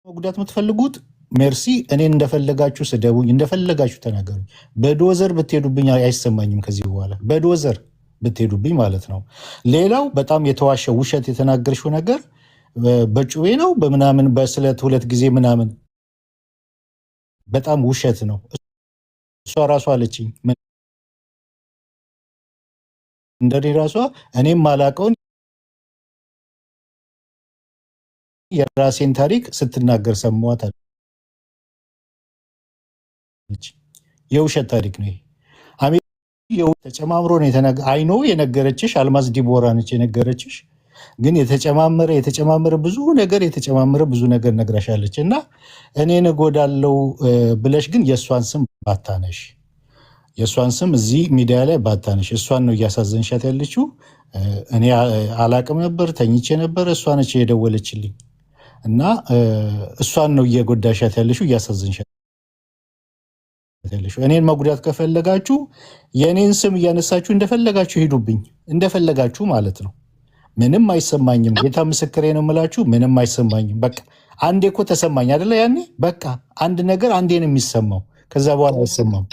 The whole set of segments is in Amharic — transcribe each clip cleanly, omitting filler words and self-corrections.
ጉዳት የምትፈልጉት ሜርሲ እኔን እንደፈለጋችሁ ስደቡኝ፣ እንደፈለጋችሁ ተናገሩኝ። በዶዘር ብትሄዱብኝ አይሰማኝም። ከዚህ በኋላ በዶዘር ብትሄዱብኝ ማለት ነው። ሌላው በጣም የተዋሸ ውሸት የተናገርሽው ነገር በጩቤ ነው በምናምን በስለት 2 ጊዜ ምናምን በጣም ውሸት ነው። እሷ ራሷ አለችኝ እንደኔ ራሷ እኔም ማላቀውን የራሴን ታሪክ ስትናገር ሰማዋት አለች። የውሸት ታሪክ ነው ይሄ። ተጨማምሮ ነው አይኖ የነገረችሽ አልማዝ ዲቦራ ነች የነገረችሽ። ግን የተጨማመረ ብዙ ነገር ነግራሻለች። እና እኔን እጎዳለው ብለሽ ግን የእሷን ስም ባታነሽ፣ የእሷን ስም እዚህ ሚዲያ ላይ ባታነሽ። እሷን ነው እያሳዘንሻት ያለችው። እኔ አላቅም ነበር፣ ተኝቼ ነበር። እሷ ነች የደወለችልኝ እና እሷን ነው እየጎዳሻት ያለችው፣ እያሳዘንሻት ያለችው። እኔን መጉዳት ከፈለጋችሁ የእኔን ስም እያነሳችሁ እንደፈለጋችሁ ሂዱብኝ፣ እንደፈለጋችሁ ማለት ነው። ምንም አይሰማኝም። ጌታ ምስክሬ ነው የምላችሁ፣ ምንም አይሰማኝም። በቃ አንዴ እኮ ተሰማኝ አይደለ? ያኔ በቃ አንድ ነገር አንዴ ነው የሚሰማው፣ ከዛ በኋላ አይሰማም።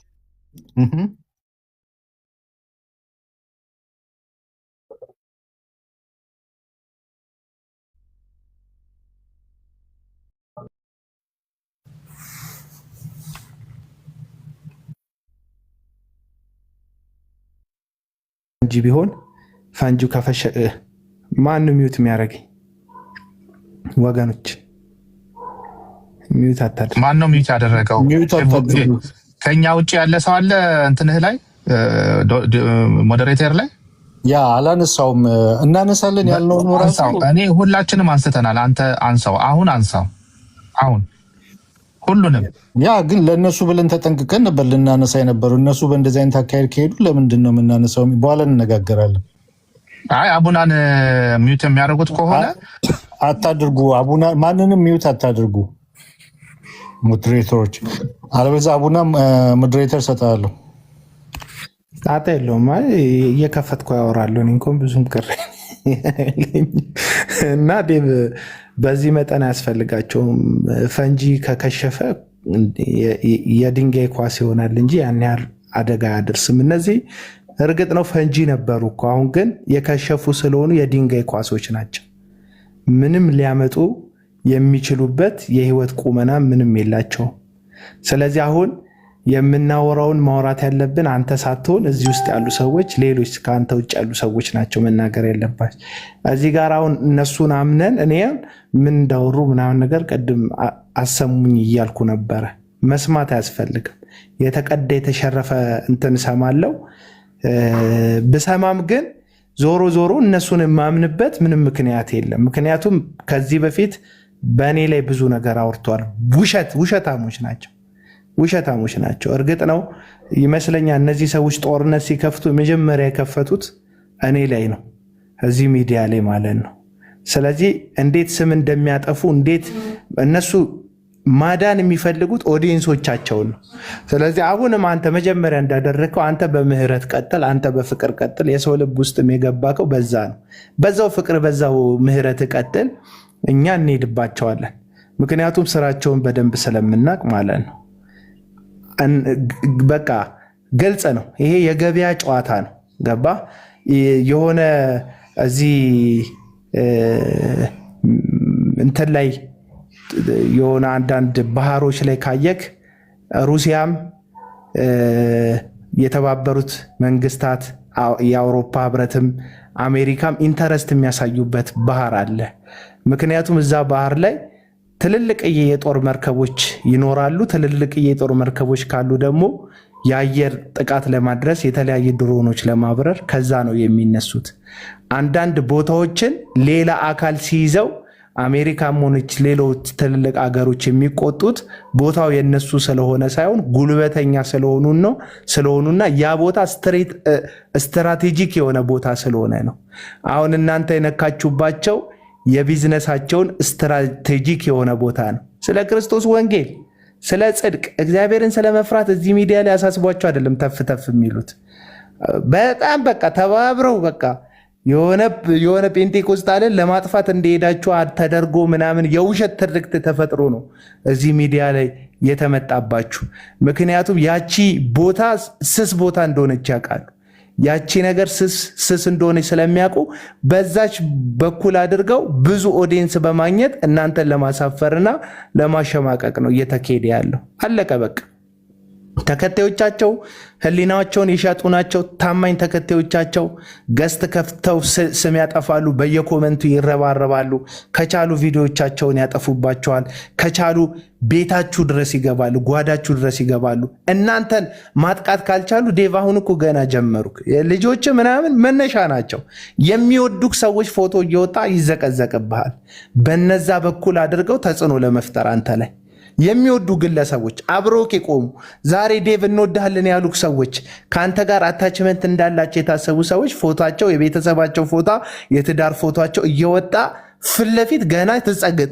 እንጂ ቢሆን ፈንጁ ከፈሸ ማን ሚዩት የሚያደርገኝ? ወገኖች ሚዩት አታድርግ። ማን ነው ሚዩት ያደረገው? ከኛ ውጭ ያለ ሰው አለ እንትንህ ላይ ሞዴሬተር ላይ ያ አላነሳውም። እናነሳለን ያልነውን ራሱ እኔ ሁላችንም አንስተናል። አንተ አንሳው፣ አሁን አንሳው፣ አሁን ሁሉንም። ያ ግን ለእነሱ ብለን ተጠንቅቀን ነበር ልናነሳ የነበረው። እነሱ በእንደዚህ አይነት አካሄድ ከሄዱ ለምንድን ነው የምናነሳው? በኋላ እንነጋገራለን። አይ አቡናን ሚዩት የሚያደርጉት ከሆነ አታድርጉ። አቡና ማንንም ሚዩት አታድርጉ ሞዴሬተሮች። አለበለዚያ አቡና ሞዴሬተር ሰጣለሁ። ጣጣ የለውም። እየከፈትኩ ያወራለሁ። እኔ እንኳን ብዙም ቅር እና ዴቭ በዚህ መጠን አያስፈልጋቸውም። ፈንጂ ከከሸፈ የድንጋይ ኳስ ይሆናል እንጂ ያን ያህል አደጋ አያደርስም። እነዚህ እርግጥ ነው ፈንጂ ነበሩ እኮ፣ አሁን ግን የከሸፉ ስለሆኑ የድንጋይ ኳሶች ናቸው። ምንም ሊያመጡ የሚችሉበት የህይወት ቁመና ምንም የላቸውም። ስለዚህ አሁን የምናወራውን ማውራት ያለብን አንተ ሳትሆን እዚህ ውስጥ ያሉ ሰዎች፣ ሌሎች ከአንተ ውጭ ያሉ ሰዎች ናቸው መናገር ያለባቸው። እዚህ ጋር አሁን እነሱን አምነን እኔ ምን እንዳወሩ ምናምን ነገር ቅድም አሰሙኝ እያልኩ ነበረ። መስማት አያስፈልግም። የተቀዳ የተሸረፈ እንትን እሰማለሁ። ብሰማም ግን ዞሮ ዞሮ እነሱን የማምንበት ምንም ምክንያት የለም። ምክንያቱም ከዚህ በፊት በእኔ ላይ ብዙ ነገር አውርተዋል። ውሸታሞች ናቸው። እርግጥ ነው ይመስለኛል እነዚህ ሰዎች ጦርነት ሲከፍቱ መጀመሪያ የከፈቱት እኔ ላይ ነው፣ እዚህ ሚዲያ ላይ ማለት ነው። ስለዚህ እንዴት ስም እንደሚያጠፉ እንዴት እነሱ ማዳን የሚፈልጉት ኦዲየንሶቻቸውን ነው። ስለዚህ አሁንም አንተ መጀመሪያ እንዳደረግከው አንተ በምህረት ቀጥል፣ አንተ በፍቅር ቀጥል። የሰው ልብ ውስጥ የገባከው በዛ ነው። በዛው ፍቅር በዛው ምህረት ቀጥል። እኛ እንሄድባቸዋለን፣ ምክንያቱም ስራቸውን በደንብ ስለምናቅ ማለት ነው። በቃ ግልጽ ነው። ይሄ የገበያ ጨዋታ ነው። ገባ? የሆነ እዚህ እንትን ላይ የሆነ አንዳንድ ባህሮች ላይ ካየክ ሩሲያም የተባበሩት መንግስታት የአውሮፓ ህብረትም አሜሪካም ኢንተረስት የሚያሳዩበት ባህር አለ። ምክንያቱም እዛ ባህር ላይ ትልልቅዬ የጦር መርከቦች ይኖራሉ። ትልልቅዬ የጦር መርከቦች ካሉ ደግሞ የአየር ጥቃት ለማድረስ የተለያዩ ድሮኖች ለማብረር ከዛ ነው የሚነሱት። አንዳንድ ቦታዎችን ሌላ አካል ሲይዘው አሜሪካም ሆነች ሌሎች ትልልቅ አገሮች የሚቆጡት ቦታው የነሱ ስለሆነ ሳይሆን ጉልበተኛ ስለሆኑና ያ ቦታ ስትራቴጂክ የሆነ ቦታ ስለሆነ ነው። አሁን እናንተ የነካችሁባቸው የቢዝነሳቸውን ስትራቴጂክ የሆነ ቦታ ነው። ስለ ክርስቶስ ወንጌል፣ ስለ ጽድቅ፣ እግዚአብሔርን ስለ መፍራት እዚህ ሚዲያ ላይ አሳስቧቸው አይደለም ተፍ የሚሉት። በጣም በቃ ተባብረው በቃ የሆነ ጴንጤኮስታልን ለማጥፋት እንደሄዳችሁ ተደርጎ ምናምን የውሸት ትርክት ተፈጥሮ ነው እዚህ ሚዲያ ላይ የተመጣባችሁ። ምክንያቱም ያቺ ቦታ ስስ ቦታ እንደሆነች ያውቃሉ። ያቺ ነገር ስስ እንደሆነች ስለሚያውቁ በዛች በኩል አድርገው ብዙ ኦዲየንስ በማግኘት እናንተን ለማሳፈርና ለማሸማቀቅ ነው እየተካሄደ ያለው። አለቀ በቃ። ተከታዮቻቸው ህሊናቸውን የሻጡ ናቸው። ታማኝ ተከታዮቻቸው ገስት ከፍተው ስም ያጠፋሉ፣ በየኮመንቱ ይረባረባሉ። ከቻሉ ቪዲዮቻቸውን ያጠፉባቸዋል። ከቻሉ ቤታችሁ ድረስ ይገባሉ፣ ጓዳችሁ ድረስ ይገባሉ። እናንተን ማጥቃት ካልቻሉ ዴቭ አሁን እኮ ገና ጀመሩ። ልጆች ምናምን መነሻ ናቸው። የሚወዱክ ሰዎች ፎቶ እየወጣ ይዘቀዘቅብሃል። በነዛ በኩል አድርገው ተጽዕኖ ለመፍጠር አንተ ላይ የሚወዱ ግለሰቦች አብሮክ የቆሙ ዛሬ ዴቭ እንወድሃለን ያሉክ ሰዎች ከአንተ ጋር አታችመንት እንዳላቸው የታሰቡ ሰዎች ፎቶቸው፣ የቤተሰባቸው ፎቶ፣ የትዳር ፎቶቸው እየወጣ ፊት ለፊት ገና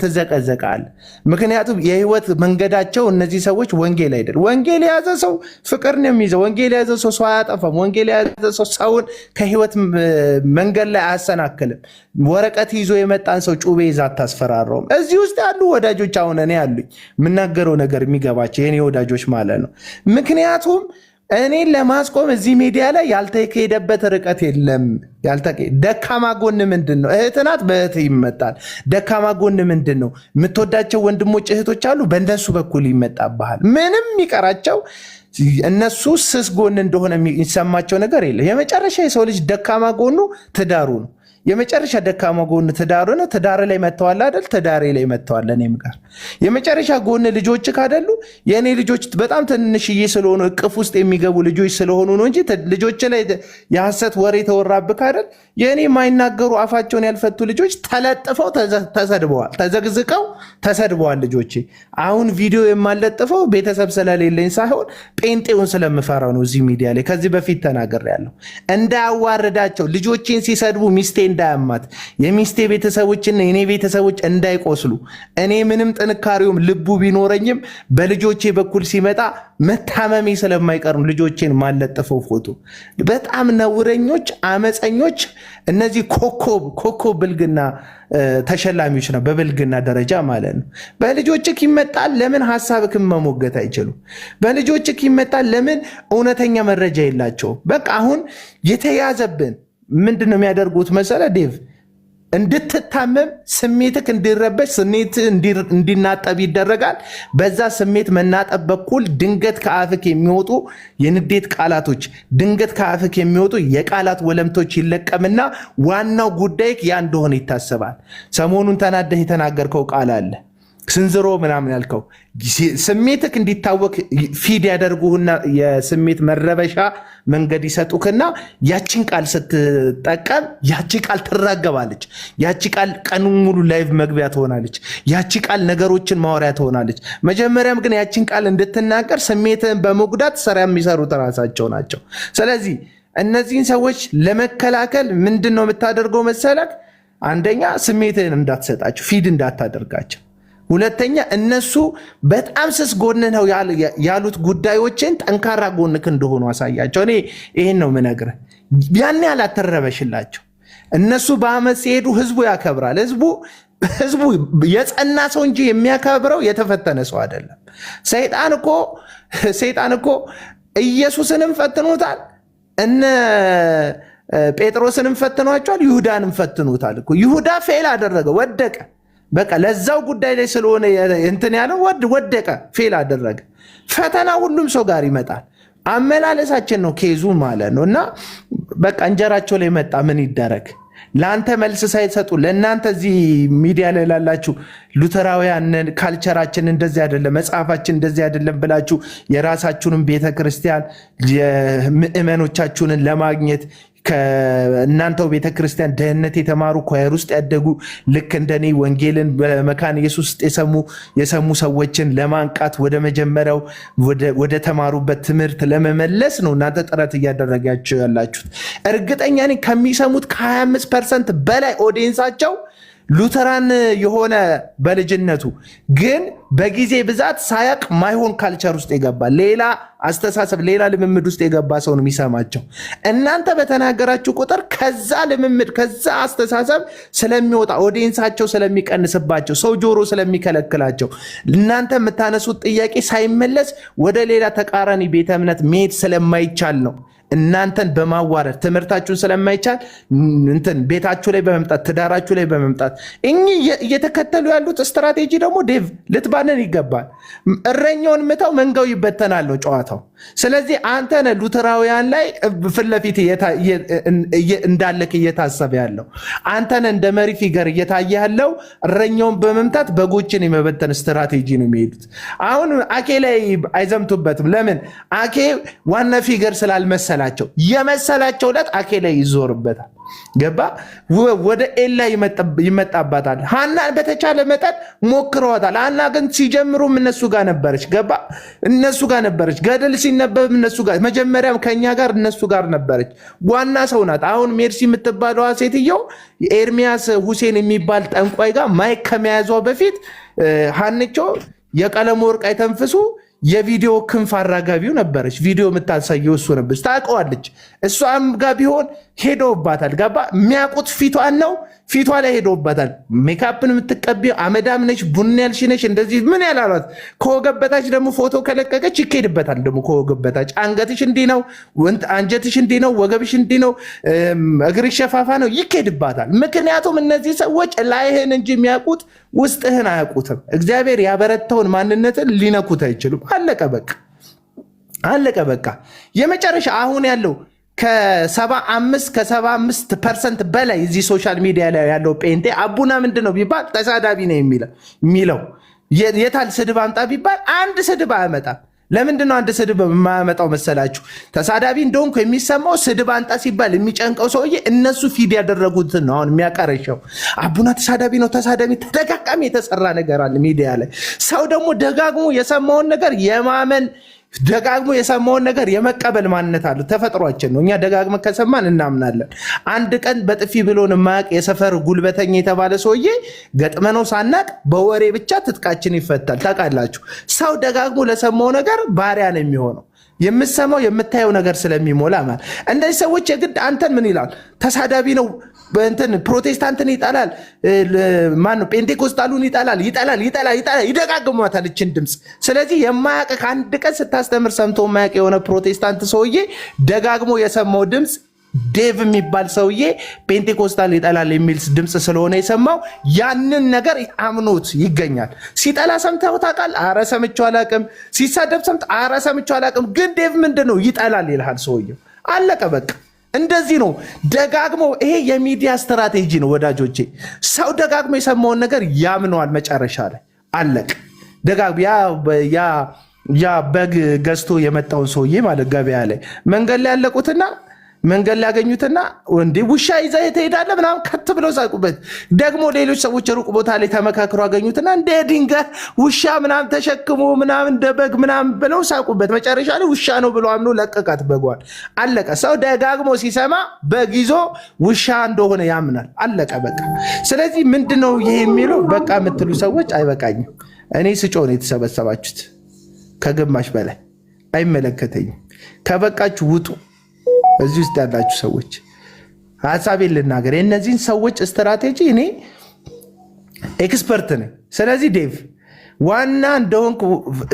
ትዘቀዘቃል። ምክንያቱም የህይወት መንገዳቸው እነዚህ ሰዎች ወንጌል አይደል። ወንጌል የያዘ ሰው ፍቅር ነው የሚይዘው። ወንጌል የያዘ ሰው ሰው አያጠፋም። ወንጌል የያዘ ሰው ሰውን ከህይወት መንገድ ላይ አያሰናክልም። ወረቀት ይዞ የመጣን ሰው ጩቤ ይዛ አታስፈራረውም። እዚህ ውስጥ ያሉ ወዳጆች አሁን እኔ ያሉኝ የምናገረው ነገር የሚገባቸው የኔ ወዳጆች ማለት ነው። ምክንያቱም እኔን ለማስቆም እዚህ ሚዲያ ላይ ያልተካሄደበት ርቀት የለም። ደካማ ጎን ምንድን ነው? እህትናት በእህት ይመጣል። ደካማ ጎን ምንድን ነው? የምትወዳቸው ወንድሞች እህቶች አሉ፣ በእነሱ በኩል ይመጣብሃል። ምንም የሚቀራቸው እነሱ ስስ ጎን እንደሆነ የሚሰማቸው ነገር የለም። የመጨረሻ የሰው ልጅ ደካማ ጎኑ ትዳሩ ነው። የመጨረሻ ደካማ ጎን ትዳሩ ነው። ትዳር ላይ መጥተዋል አይደል? ትዳሬ ላይ መጥተዋል። እኔም ጋር የመጨረሻ ጎን ልጆች ካደሉ የኔ ልጆች በጣም ትንሽዬ ስለሆኑ እቅፍ ውስጥ የሚገቡ ልጆች ስለሆኑ ነው እንጂ ልጆች ላይ የሐሰት ወሬ ተወራብክ አይደል? የኔ የማይናገሩ አፋቸውን ያልፈቱ ልጆች ተለጥፈው ተሰድበዋል፣ ተዘግዝቀው ተሰድበዋል። ልጆቼ አሁን ቪዲዮ የማለጥፈው ቤተሰብ ስለሌለኝ ሳይሆን ጴንጤውን ስለምፈራው ነው። እዚህ ሚዲያ ላይ ከዚህ በፊት ተናግሬያለሁ። እንዳያዋርዳቸው ልጆቼን ሲሰድቡ ሚስቴ እንዳያማት የሚስቴ ቤተሰቦችና የኔ ቤተሰቦች እንዳይቆስሉ እኔ ምንም ጥንካሬውም ልቡ ቢኖረኝም በልጆቼ በኩል ሲመጣ መታመሜ ስለማይቀር ልጆቼን ማለጥፈው ፎቶ። በጣም ነውረኞች፣ አመፀኞች እነዚህ ኮከብ ብልግና ተሸላሚዎች ነው፣ በብልግና ደረጃ ማለት ነው። በልጆችክ ይመጣል። ለምን ሐሳብክም መሞገት አይችሉም? በልጆችክ ይመጣል። ለምን እውነተኛ መረጃ የላቸውም? በቃ አሁን የተያዘብን ምንድን ነው የሚያደርጉት መሰለ ዴቭ? እንድትታመም ስሜትክ እንዲረበሽ ስሜት እንዲናጠብ ይደረጋል። በዛ ስሜት መናጠብ በኩል ድንገት ከአፍክ የሚወጡ የንዴት ቃላቶች፣ ድንገት ከአፍክ የሚወጡ የቃላት ወለምቶች ይለቀምና ዋናው ጉዳይ ያ እንደሆነ ይታሰባል። ሰሞኑን ተናደህ የተናገርከው ቃል አለ ስንዝሮ ምናምን ያልከው ስሜትክ እንዲታወቅ ፊድ ያደርጉህና የስሜት መረበሻ መንገድ ይሰጡክና ያቺን ቃል ስትጠቀም ያቺ ቃል ትራገባለች። ያቺ ቃል ቀኑን ሙሉ ላይቭ መግቢያ ትሆናለች። ያቺ ቃል ነገሮችን ማወሪያ ትሆናለች። መጀመሪያም ግን ያቺን ቃል እንድትናገር ስሜትህን በመጉዳት ስራ የሚሰሩት ራሳቸው ናቸው። ስለዚህ እነዚህን ሰዎች ለመከላከል ምንድን ነው የምታደርገው መሰለክ? አንደኛ ስሜትህን እንዳትሰጣቸው፣ ፊድ እንዳታደርጋቸው። ሁለተኛ እነሱ በጣም ስስ ጎን ነው ያሉት ጉዳዮችን ጠንካራ ጎንክ እንደሆኑ አሳያቸው። እኔ ይሄን ነው የምነግርህ። ያን ያህል አትረበሽላቸው። እነሱ በአመት ሲሄዱ ህዝቡ ያከብራል። ህዝቡ የጸና ሰው እንጂ የሚያከብረው የተፈተነ ሰው አይደለም። ሰይጣን እኮ ኢየሱስንም ፈትኖታል፣ እነ ጴጥሮስንም ፈትኗቸዋል፣ ይሁዳንም ፈትኖታል። ይሁዳ ፌል አደረገ፣ ወደቀ። በቃ ለዛው ጉዳይ ላይ ስለሆነ እንትን ያለው ወደቀ፣ ፌል አደረገ። ፈተና ሁሉም ሰው ጋር ይመጣል። አመላለሳችን ነው ኬዙ ማለት ነው። እና በቃ እንጀራቸው ላይ መጣ፣ ምን ይደረግ? ለአንተ መልስ ሳይሰጡ ለእናንተ እዚህ ሚዲያ ላይ ላላችሁ ሉተራውያን ካልቸራችን እንደዚህ አይደለም፣ መጽሐፋችን እንደዚህ አይደለም ብላችሁ የራሳችሁንም ቤተክርስቲያን የምእመኖቻችሁንን ለማግኘት ከእናንተው ቤተክርስቲያን ደህንነት የተማሩ ኳየር ውስጥ ያደጉ ልክ እንደኔ ወንጌልን በመካነ ኢየሱስ ውስጥ የሰሙ ሰዎችን ለማንቃት ወደ መጀመሪያው ወደ ተማሩበት ትምህርት ለመመለስ ነው እናንተ ጥረት እያደረጋችሁ ያላችሁት። እርግጠኛ ነኝ ከሚሰሙት ከ25% በላይ ኦዲየንሳቸው ሉተራን የሆነ በልጅነቱ ግን በጊዜ ብዛት ሳያቅ ማይሆን ካልቸር ውስጥ የገባ ሌላ አስተሳሰብ ሌላ ልምምድ ውስጥ የገባ ሰው ነው የሚሰማቸው። እናንተ በተናገራችሁ ቁጥር ከዛ ልምምድ ከዛ አስተሳሰብ ስለሚወጣ ኦዲየንሳቸው ስለሚቀንስባቸው ሰው ጆሮ ስለሚከለክላቸው እናንተ የምታነሱት ጥያቄ ሳይመለስ ወደ ሌላ ተቃራኒ ቤተ እምነት መሄድ ስለማይቻል ነው። እናንተን በማዋረድ ትምህርታችሁን ስለማይቻል እንትን ቤታችሁ ላይ በመምጣት ትዳራችሁ ላይ በመምጣት እየተከተሉ ያሉት ስትራቴጂ ደግሞ ዴቭ ልትባንን ይገባል። እረኛውን ምታው መንጋው ይበተናል ነው ጨዋታው። ስለዚህ አንተነ ሉተራውያን ላይ ፊት ለፊት እንዳለክ እየታሰበ ያለው አንተነ እንደ መሪ ፊገር እየታየ ያለው እረኛውን በመምታት በጎችን የመበተን ስትራቴጂ ነው የሚሄዱት። አሁን አኬ ላይ አይዘምቱበትም። ለምን? አኬ ዋና ፊገር ስላልመሰላቸው የመሰላቸው ለት አኬ ላይ ይዞርበታል። ገባ? ወደ ኤላ ይመጣባታል። ሀና በተቻለ መጠን ሞክረዋታል። ሀና ግን ሲጀምሩም እነሱ ጋር ነበረች። ገባ? እነሱ ጋር ነበረች። ገደል ሲነበብ እነሱ ጋር፣ መጀመሪያም ከኛ ጋር እነሱ ጋር ነበረች። ዋና ሰው ናት። አሁን ሜርሲ የምትባለዋ ሴትየው ኤርሚያስ ሁሴን የሚባል ጠንቋይ ጋር ማይክ ከመያዟ በፊት ሀንቾ የቀለም ወርቅ አይተንፍሱ የቪዲዮ ክንፍ አራጋቢው ነበረች። ቪዲዮ የምታሳየው እሱ ነበረች። ታውቀዋለች። እሷም ጋር ቢሆን ሄዶባታል። ገባ? የሚያውቁት ፊቷን ነው። ፊቷ ላይ ሄዶባታል። ሜካፕን የምትቀቢው አመዳም ነች፣ ቡና ያልሽ ነች፣ እንደዚህ ምን ያላሏት። ከወገብ በታች ደግሞ ፎቶ ከለቀቀች ይካሄድበታል። ደግሞ ከወገብ በታች አንገትሽ እንዲህ ነው፣ አንጀትሽ እንዲህ ነው፣ ወገብሽ እንዲህ ነው፣ እግርሽ ሸፋፋ ነው፣ ይካሄድባታል። ምክንያቱም እነዚህ ሰዎች ላይህን እንጂ የሚያውቁት ውስጥህን አያውቁትም። እግዚአብሔር ያበረታውን ማንነትን ሊነኩት አይችሉም። አለቀ በቃ፣ አለቀ በቃ። የመጨረሻ አሁን ያለው ከ75% በላይ እዚህ ሶሻል ሚዲያ ላይ ያለው ጴንጤ አቡና ምንድን ነው ቢባል ተሳዳቢ ነው የሚለው። የታል ስድብ አምጣ ቢባል አንድ ስድብ አያመጣም። ለምንድን ነው አንድ ስድብ የማያመጣው መሰላችሁ? ተሳዳቢ እንደሆንኩ የሚሰማው ስድብ አንጣ ሲባል የሚጨንቀው ሰውዬ እነሱ ፊድ ያደረጉትን ነው አሁን የሚያቀረሸው። አቡና ተሳዳቢ ነው፣ ተሳዳቢ ተደጋጋሚ የተሰራ ነገር አለ ሚዲያ ላይ። ሰው ደግሞ ደጋግሞ የሰማውን ነገር የማመን ደጋግሞ የሰማውን ነገር የመቀበል ማንነት አለ። ተፈጥሯችን ነው። እኛ ደጋግመን ከሰማን እናምናለን። አንድ ቀን በጥፊ ብሎን የማያውቅ የሰፈር ጉልበተኛ የተባለ ሰውዬ ገጥመነው ሳናቅ በወሬ ብቻ ትጥቃችን ይፈታል። ታውቃላችሁ፣ ሰው ደጋግሞ ለሰማው ነገር ባሪያ ነው የሚሆነው። የምሰማው የምታየው ነገር ስለሚሞላ ማለት እንደዚህ ሰዎች የግድ አንተን ምን ይላል? ተሳዳቢ ነው፣ እንትን ፕሮቴስታንትን ይጠላል፣ ማነው ጴንጤኮስታሉን ይጠላል፣ ይደጋግሟታል እችን ድምፅ። ስለዚህ የማያውቅ ከአንድ ቀን ስታስተምር ሰምቶ የማያውቅ የሆነ ፕሮቴስታንት ሰውዬ ደጋግሞ የሰማው ድምፅ ዴቭ የሚባል ሰውዬ ጴንጤኮስታል ይጠላል የሚል ድምፅ ስለሆነ የሰማው ያንን ነገር አምኖት ይገኛል። ሲጠላ ሰምተው ታውቃለህ? ኧረ ሰምቼው አላውቅም። ሲሳደብ ሰምተህ? ኧረ ሰምቼው አላውቅም። ግን ዴቭ ምንድን ነው ይጠላል ይልሃል ሰውዬው። አለቀ በቃ። እንደዚህ ነው ደጋግሞ። ይሄ የሚዲያ ስትራቴጂ ነው ወዳጆቼ። ሰው ደጋግሞ የሰማውን ነገር ያምነዋል መጨረሻ ላይ። አለቀ። ደጋግሞ ያ በግ ገዝቶ የመጣውን ሰውዬ ማለት ገበያ ላይ መንገድ ላይ ያለቁትና መንገድ ላይ ያገኙትና እንዴ ውሻ ይዘህ ትሄዳለህ ምናምን ከት ብለው ሳቁበት። ደግሞ ሌሎች ሰዎች ሩቅ ቦታ ላይ ተመካክሮ አገኙትና እንደ ድንጋይ ውሻ ምናምን ተሸክሞ ምናምን እንደ በግ ምናምን ብለው ሳቁበት። መጨረሻ ላይ ውሻ ነው ብሎ አምኖ ለቀቃት በጓል። አለቀ። ሰው ደጋግሞ ሲሰማ በግ ይዞ ውሻ እንደሆነ ያምናል። አለቀ በቃ። ስለዚህ ምንድነው ይሄ የሚለው በቃ የምትሉ ሰዎች አይበቃኝም። እኔ ስጮህ ነው የተሰበሰባችሁት፣ ከግማሽ በላይ አይመለከተኝም። ከበቃችሁ ውጡ። እዚህ ውስጥ ያላችሁ ሰዎች ሀሳቤን ልናገር። የእነዚህን ሰዎች ስትራቴጂ እኔ ኤክስፐርት ነኝ። ስለዚህ ዴቭ ዋና እንደሆንክ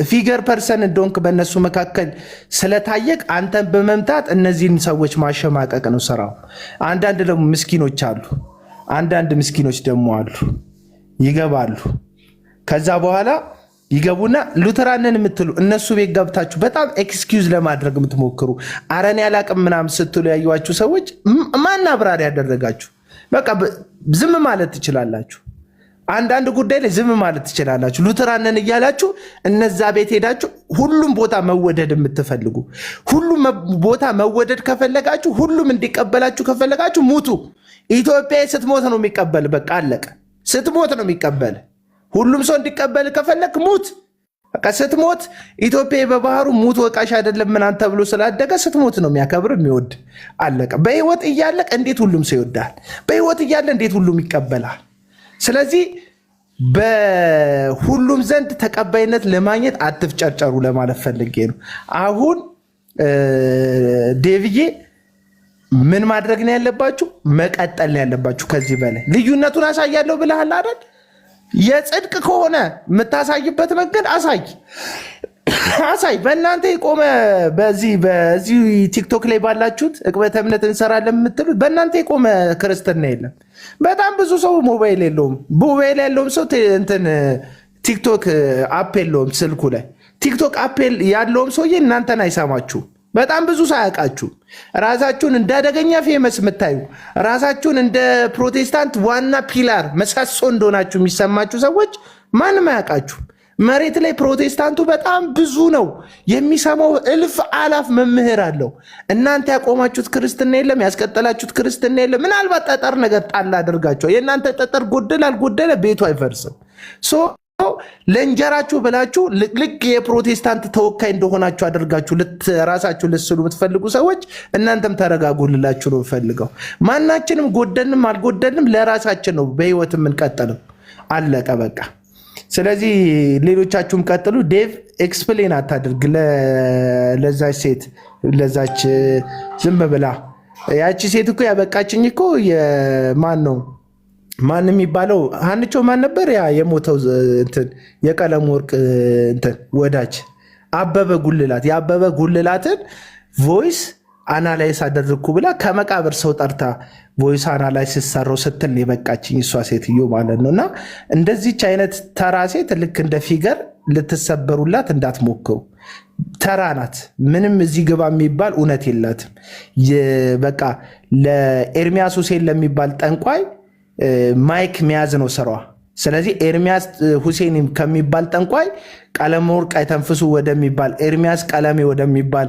ፊገር ፐርሰን እንደሆንክ በእነሱ መካከል ስለታየቅ አንተን በመምታት እነዚህን ሰዎች ማሸማቀቅ ነው ስራው። አንዳንድ ደግሞ ምስኪኖች አሉ። አንዳንድ ምስኪኖች ደግሞ አሉ ይገባሉ። ከዛ በኋላ ይገቡና ሉተራንን የምትሉ እነሱ ቤት ገብታችሁ በጣም ኤክስኪውዝ ለማድረግ የምትሞክሩ አረን ያላቅም ምናምን ስትሉ ያዩዋችሁ ሰዎች ማን አብራሪ ያደረጋችሁ? በቃ ዝም ማለት ትችላላችሁ። አንዳንድ ጉዳይ ላይ ዝም ማለት ትችላላችሁ። ሉተራንን እያላችሁ እነዛ ቤት ሄዳችሁ ሁሉም ቦታ መወደድ የምትፈልጉ ሁሉም ቦታ መወደድ ከፈለጋችሁ ሁሉም እንዲቀበላችሁ ከፈለጋችሁ ሙቱ። ኢትዮጵያ ስትሞት ነው የሚቀበል። በቃ አለቀ። ስትሞት ነው የሚቀበል። ሁሉም ሰው እንዲቀበል ከፈለክ ሙት። በቃ ስትሞት ኢትዮጵያ በባህሩ ሙት ወቃሽ አይደለም ምናምን ተብሎ ስላደገ ስትሞት ነው የሚያከብር የሚወድ። አለቀ። በህይወት እያለቅ እንዴት ሁሉም ሰው ይወዳል? በህይወት እያለ እንዴት ሁሉም ይቀበላል? ስለዚህ በሁሉም ዘንድ ተቀባይነት ለማግኘት አትፍጨርጨሩ ለማለት ፈልጌ ነው። አሁን ዴቪዬ ምን ማድረግ ነው ያለባችሁ? መቀጠል ነው ያለባችሁ። ከዚህ በላይ ልዩነቱን አሳያለሁ ብለሃል አይደል? የጽድቅ ከሆነ የምታሳይበት መንገድ አሳይ። በእናንተ የቆመ በዚህ ቲክቶክ ላይ ባላችሁት ዕቅበተ እምነት እንሰራለን የምትሉት በእናንተ የቆመ ክርስትና የለም። በጣም ብዙ ሰው ሞባይል የለውም። ሞባይል ያለውም ሰው እንትን ቲክቶክ አፕ የለውም ስልኩ ላይ። ቲክቶክ አፕ ያለውም ሰውዬ እናንተን አይሰማችሁም። በጣም ብዙ ሰው አያውቃችሁም። ራሳችሁን እንደ አደገኛ ፌመስ የምታዩ ራሳችሁን እንደ ፕሮቴስታንት ዋና ፒላር መሳሶ እንደሆናችሁ የሚሰማችሁ ሰዎች ማንም አያውቃችሁም። መሬት ላይ ፕሮቴስታንቱ በጣም ብዙ ነው፣ የሚሰማው እልፍ አላፍ መምህር አለው። እናንተ ያቆማችሁት ክርስትና የለም፣ ያስቀጠላችሁት ክርስትና የለም። ምናልባት ጠጠር ነገር ጣል አድርጋችኋል። የእናንተ ጠጠር ጎደል አልጎደለ ቤቱ አይፈርስም። ለእንጀራችሁ ብላችሁ ልክ የፕሮቴስታንት ተወካይ እንደሆናችሁ አድርጋችሁ ራሳችሁ ልስሉ የምትፈልጉ ሰዎች እናንተም ተረጋጉልላችሁ ነው ፈልገው። ማናችንም ጎደንም አልጎደንም ለራሳችን ነው በህይወት የምንቀጥለው። አለቀ በቃ። ስለዚህ ሌሎቻችሁም ቀጥሉ። ዴቭ ኤክስፕሌን አታድርግ ለዛች ሴት፣ ለዛች ዝም ብላ ያቺ ሴት እኮ ያበቃችኝ እኮ ማን የሚባለው ሀንቾ ማን ነበር? ያ የሞተው እንትን የቀለም ወርቅ እንትን ወዳጅ አበበ ጉልላት፣ የአበበ ጉልላትን ቮይስ አናላይስ አደረግኩ ብላ ከመቃብር ሰው ጠርታ ቮይስ አናላይስ ሰራው ስትል የበቃችኝ እሷ ሴትዮ ማለት ነው። እና እንደዚች አይነት ተራ ሴት ልክ እንደ ፊገር ልትሰበሩላት እንዳትሞክሩ። ተራ ናት። ምንም እዚህ ግባ የሚባል እውነት የላትም። በቃ ለኤርሚያስ ሁሴን ለሚባል ጠንቋይ ማይክ መያዝ ነው ስራዋ። ስለዚህ ኤርሚያስ ሁሴን ከሚባል ጠንቋይ ቀለመወርቅ አይተንፍሱ ወደሚባል ኤርሚያስ ቀለሜ ወደሚባል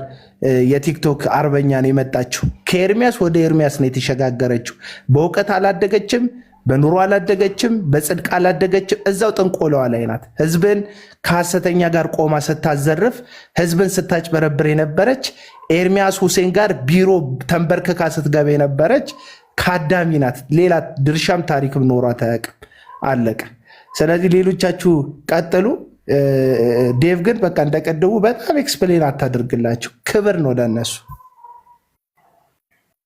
የቲክቶክ አርበኛ ነው የመጣችው። ከኤርሚያስ ወደ ኤርሚያስ ነው የተሸጋገረችው። በእውቀት አላደገችም፣ በኑሮ አላደገችም፣ በጽድቅ አላደገችም። እዛው ጥንቆለዋ ላይ ናት። ህዝብን ከሐሰተኛ ጋር ቆማ ስታዘርፍ፣ ህዝብን ስታጭበረብር የነበረች ኤርሚያስ ሁሴን ጋር ቢሮ ተንበርክካ ስትገባ የነበረች ካዳሚ ናት። ሌላ ድርሻም ታሪክም ኖሯት አያውቅም። አለቀ። ስለዚህ ሌሎቻችሁ ቀጥሉ። ዴቭ ግን በቃ እንደቀደሙ በጣም ኤክስፕሌን አታደርግላቸው። ክብር ነው ለነሱ።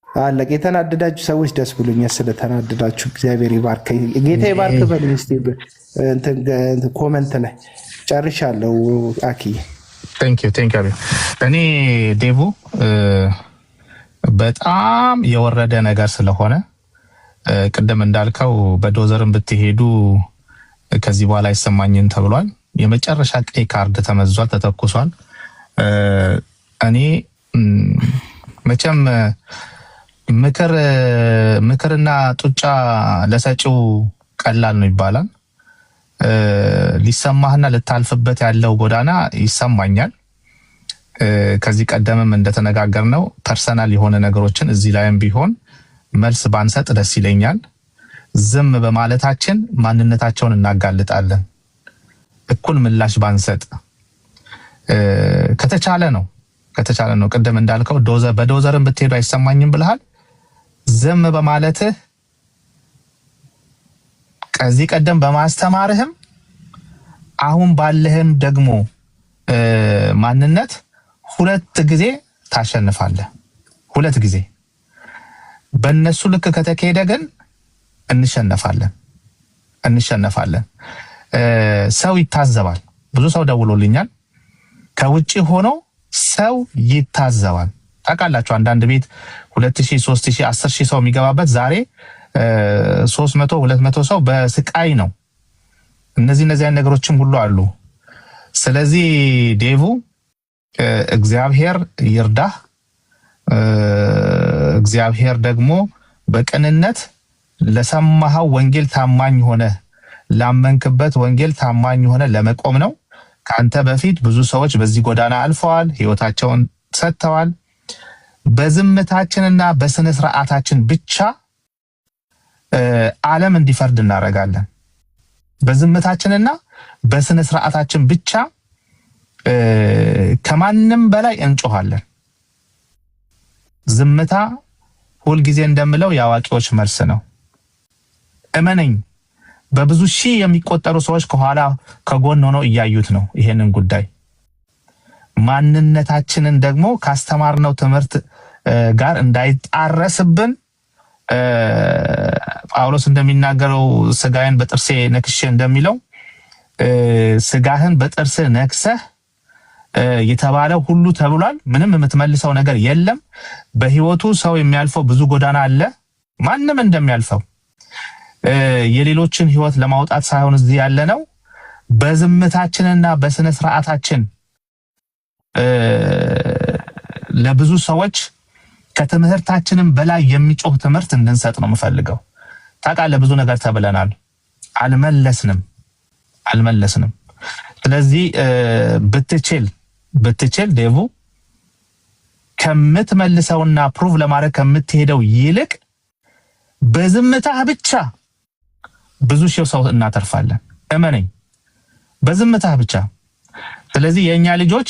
አለቀ። የተናደዳችሁ ሰዎች ደስ ብሎኛል ስለተናደዳችሁ። እግዚአብሔር ይባርክ፣ ጌታ ይባርክ በሉኝ እስቲ ኮመንት ላይ። ጨርሻለሁ። አኪዬ ቴንክ ዩ። እኔ ዴቭ በጣም የወረደ ነገር ስለሆነ ቅድም እንዳልከው በዶዘርን ብትሄዱ ከዚህ በኋላ አይሰማኝም ተብሏል። የመጨረሻ ቀይ ካርድ ተመዟል፣ ተተኩሷል። እኔ መቼም ምክርና ጡጫ ለሰጪው ቀላል ነው ይባላል። ሊሰማህና ልታልፍበት ያለው ጎዳና ይሰማኛል። ከዚህ ቀደምም እንደተነጋገርነው ፐርሰናል የሆነ ነገሮችን እዚህ ላይም ቢሆን መልስ ባንሰጥ ደስ ይለኛል። ዝም በማለታችን ማንነታቸውን እናጋልጣለን። እኩል ምላሽ ባንሰጥ ከተቻለ ነው። ቅድም እንዳልከው በዶዘርን ብትሄዱ አይሰማኝም ብለሃል። ዝም በማለትህ ከዚህ ቀደም በማስተማርህም አሁን ባለህም ደግሞ ማንነት ሁለት ጊዜ ታሸንፋለህ። ሁለት ጊዜ በእነሱ ልክ ከተካሄደ ግን እንሸነፋለን። ሰው ይታዘባል። ብዙ ሰው ደውሎልኛል። ከውጭ ሆኖ ሰው ይታዘባል። ታውቃላችሁ አንዳንድ ቤት 2000፣ 3000፣ 10000 ሰው የሚገባበት ዛሬ 300፣ 200 ሰው በስቃይ ነው። እነዚህ አይነት ነገሮችም ሁሉ አሉ። ስለዚህ ዴቭ እግዚአብሔር ይርዳህ። እግዚአብሔር ደግሞ በቅንነት ለሰማኸው ወንጌል ታማኝ ሆነ፣ ላመንክበት ወንጌል ታማኝ ሆነ ለመቆም ነው። ከአንተ በፊት ብዙ ሰዎች በዚህ ጎዳና አልፈዋል፣ ህይወታቸውን ሰጥተዋል። በዝምታችንና በስነ ስርዓታችን ብቻ ዓለም እንዲፈርድ እናደርጋለን። በዝምታችንና በስነ ስርዓታችን ብቻ ከማንም በላይ እንጮሃለን። ዝምታ ሁልጊዜ እንደምለው የአዋቂዎች መልስ ነው። እመነኝ፣ በብዙ ሺህ የሚቆጠሩ ሰዎች ከኋላ ከጎን ሆነው እያዩት ነው ይሄንን ጉዳይ። ማንነታችንን ደግሞ ካስተማርነው ትምህርት ጋር እንዳይጣረስብን ጳውሎስ እንደሚናገረው ስጋዬን በጥርሴ ነክሼ እንደሚለው ስጋህን በጥርስህ ነክሰህ የተባለው ሁሉ ተብሏል። ምንም የምትመልሰው ነገር የለም። በህይወቱ ሰው የሚያልፈው ብዙ ጎዳና አለ፣ ማንም እንደሚያልፈው። የሌሎችን ህይወት ለማውጣት ሳይሆን እዚህ ያለ ነው በዝምታችንና በስነ ስርዓታችን ለብዙ ሰዎች ከትምህርታችንም በላይ የሚጮህ ትምህርት እንድንሰጥ ነው የምፈልገው። ታውቃለህ ብዙ ነገር ተብለናል፣ አልመለስንም። ስለዚህ ብትችል ዴቭ ከምትመልሰውና ፕሩቭ ለማድረግ ከምትሄደው ይልቅ በዝምታህ ብቻ ብዙ ሺህ ሰው እናተርፋለን። እመነኝ፣ በዝምታህ ብቻ። ስለዚህ የኛ ልጆች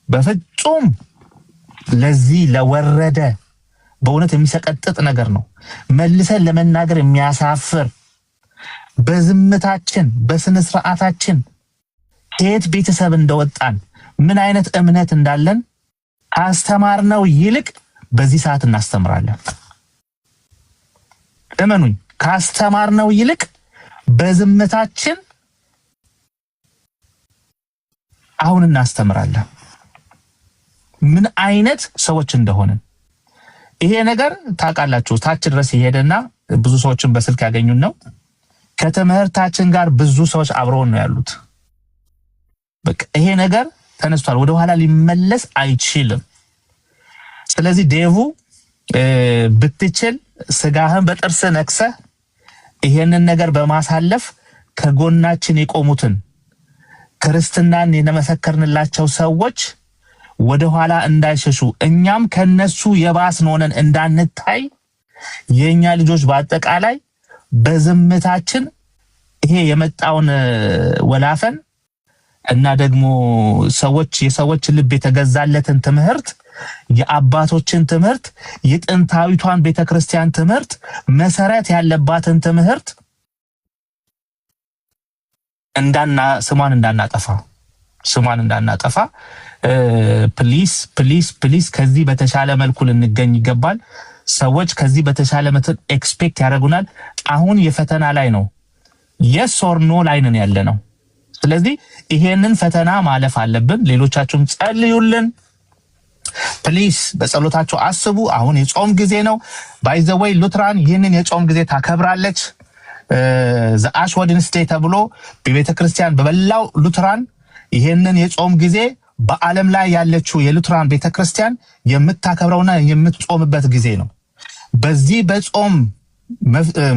በፍጹም ለዚህ ለወረደ በእውነት የሚሰቀጥጥ ነገር ነው መልሰን ለመናገር የሚያሳፍር በዝምታችን በስነ ስርዓታችን ከየት ቤተሰብ እንደወጣን ምን አይነት እምነት እንዳለን አስተማርነው ይልቅ በዚህ ሰዓት እናስተምራለን። እመኑኝ፣ ካስተማርነው ይልቅ በዝምታችን አሁን እናስተምራለን ምን አይነት ሰዎች እንደሆንን። ይሄ ነገር ታውቃላችሁ ታች ድረስ ይሄድና ብዙ ሰዎችን በስልክ ያገኙን ነው። ከትምህርታችን ጋር ብዙ ሰዎች አብረውን ነው ያሉት። በቃ ይሄ ነገር ተነስቷል፣ ወደ ኋላ ሊመለስ አይችልም። ስለዚህ ዴቭ ብትችል ስጋህን በጥርስ ነክሰህ ይሄንን ነገር በማሳለፍ ከጎናችን የቆሙትን ክርስትናን የመሰከርንላቸው ሰዎች ወደ ኋላ እንዳይሸሹ እኛም ከነሱ የባስን ሆነን እንዳንታይ የኛ ልጆች በአጠቃላይ በዝምታችን ይሄ የመጣውን ወላፈን እና ደግሞ የሰዎች ልብ የተገዛለትን ትምህርት የአባቶችን ትምህርት የጥንታዊቷን ቤተክርስቲያን ትምህርት መሰረት ያለባትን ትምህርት ስሟን እንዳናጠፋ ፕሊስ ከዚህ በተሻለ መልኩ ልንገኝ ይገባል። ሰዎች ከዚህ በተሻለ መጠን ኤክስፔክት ያደርጉናል። አሁን የፈተና ላይ ነው፣ የስ ኦር ኖ ላይ ነን ያለ ነው። ስለዚህ ይሄንን ፈተና ማለፍ አለብን። ሌሎቻችሁም ጸልዩልን ፕሊስ፣ በጸሎታችሁ አስቡ። አሁን የጾም ጊዜ ነው። ባይ ዘ ዌይ ሉትራን ይህንን የጾም ጊዜ ታከብራለች። ዘአሽ ወድንስዴይ ተብሎ በቤተክርስቲያን በበላው ሉትራን ይህንን የጾም ጊዜ በዓለም ላይ ያለችው የሉትራን ቤተክርስቲያን የምታከብረውና የምትጾምበት ጊዜ ነው። በዚህ በጾም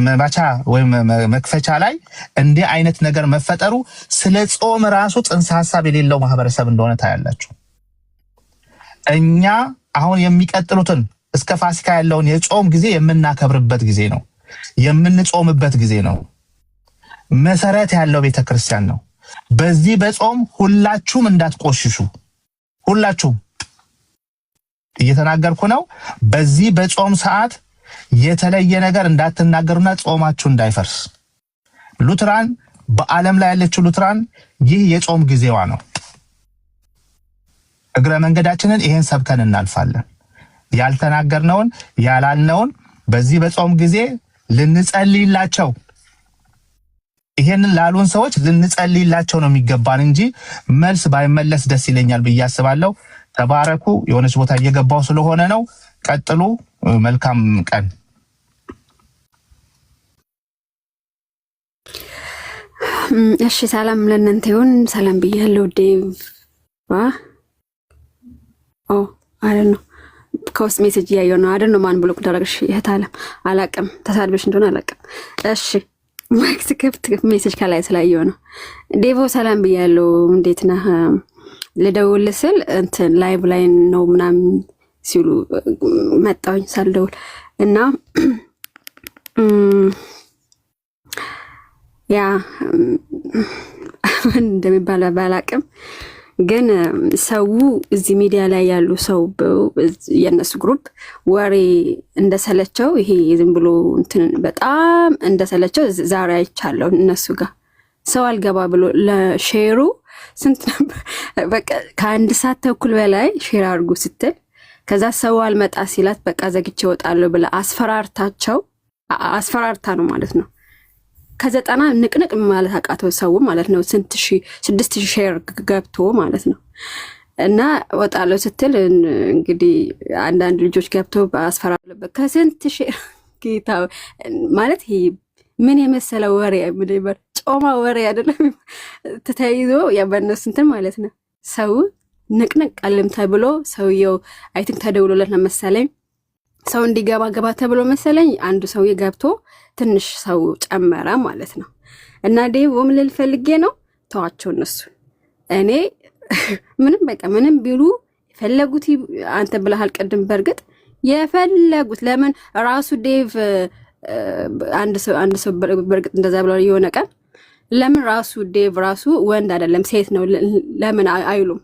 መባቻ ወይም መክፈቻ ላይ እንዲህ አይነት ነገር መፈጠሩ ስለ ጾም ራሱ ጽንሰ ሐሳብ የሌለው ማህበረሰብ እንደሆነ ታያላችሁ። እኛ አሁን የሚቀጥሉትን እስከ ፋሲካ ያለውን የጾም ጊዜ የምናከብርበት ጊዜ ነው፣ የምንጾምበት ጊዜ ነው። መሰረት ያለው ቤተክርስቲያን ነው። በዚህ በጾም ሁላችሁም እንዳትቆሽሹ፣ ሁላችሁም እየተናገርኩ ነው። በዚህ በጾም ሰዓት የተለየ ነገር እንዳትናገሩና ጾማችሁ እንዳይፈርስ። ሉትራን በዓለም ላይ ያለችው ሉትራን ይህ የጾም ጊዜዋ ነው። እግረ መንገዳችንን ይሄን ሰብከን እናልፋለን። ያልተናገርነውን ያላልነውን በዚህ በጾም ጊዜ ልንጸልይላቸው፣ ይሄንን ላሉን ሰዎች ልንጸልይላቸው ነው የሚገባን እንጂ መልስ ባይመለስ ደስ ይለኛል ብዬ አስባለሁ። ተባረኩ። የሆነች ቦታ እየገባው ስለሆነ ነው። ቀጥሉ። መልካም ቀን። እሺ፣ ሰላም ለእናንተ ይሁን። ሰላም ብያለሁ። ዴቭ ነው ከውስጥ ሜሴጅ እያየሁ ነው። አይደል ነው ማን ብሎክ እንዳደረግሽ እህት አለም አላቅም፣ ተሳድበሽ እንደሆነ አላቅም። እሺ ማይክ ስከፍት ሜሴጅ ከላይ ስላየሁ ነው። ዴቮ ሰላም ብያለሁ። እንዴት ነህ? ልደውል ስል እንትን ላይቭ ላይ ነው ምናምን ሲሉ መጣሁኝ ሳልደውል እና ያ እንደሚባል ባላቅም ግን ሰው እዚህ ሚዲያ ላይ ያሉ ሰው የነሱ ግሩፕ ወሬ እንደሰለቸው ይሄ ዝም ብሎ እንትን በጣም እንደሰለቸው ዛሬ አይቻለሁ። እነሱ ጋር ሰው አልገባ ብሎ ለሼሩ ስንት ነበር በቃ ከአንድ ሰዓት ተኩል በላይ ሼር አድርጉ ስትል ከዛ ሰው አልመጣ ሲላት በቃ ዘግቼ እወጣለሁ ብላ አስፈራርታ ነው ማለት ነው። ከ90 ንቅንቅ ማለት አቃተው ሰው ማለት ነው። 6000 ሼር ገብቶ ማለት ነው። እና እወጣለሁ ስትል እንግዲህ አንዳንድ ልጆች ገብቶ አስፈራርለበት ከስንት ሼር ጌታ ማለት ይሄ ምን የመሰለ ወሬ ምን ይበር ጮማ ወሬ አይደለም ተተይዞ ያበነሱ እንትን ማለት ነው። ሰው ንቅንቅ አለም ተብሎ ሰውየው አይ ቲንክ ተደውሎለት ነው መሰለኝ ሰው እንዲገባ ገባ ተብሎ መሰለኝ አንዱ ሰውዬ ገብቶ ትንሽ ሰው ጨመረ ማለት ነው። እና ዴቭ ወምልል ፈልጌ ነው ተዋቸው እነሱ እኔ ምንም በቃ ምንም ቢሉ የፈለጉት አንተ ብለሃል ቅድም በርግጥ የፈለጉት ለምን ራሱ ዴቭ አንድ ሰው በርግጥ እንደዛ ብለው የሆነ ቀን ለምን ራሱ ዴቭ ራሱ ወንድ አይደለም ሴት ነው ለምን አይሉም?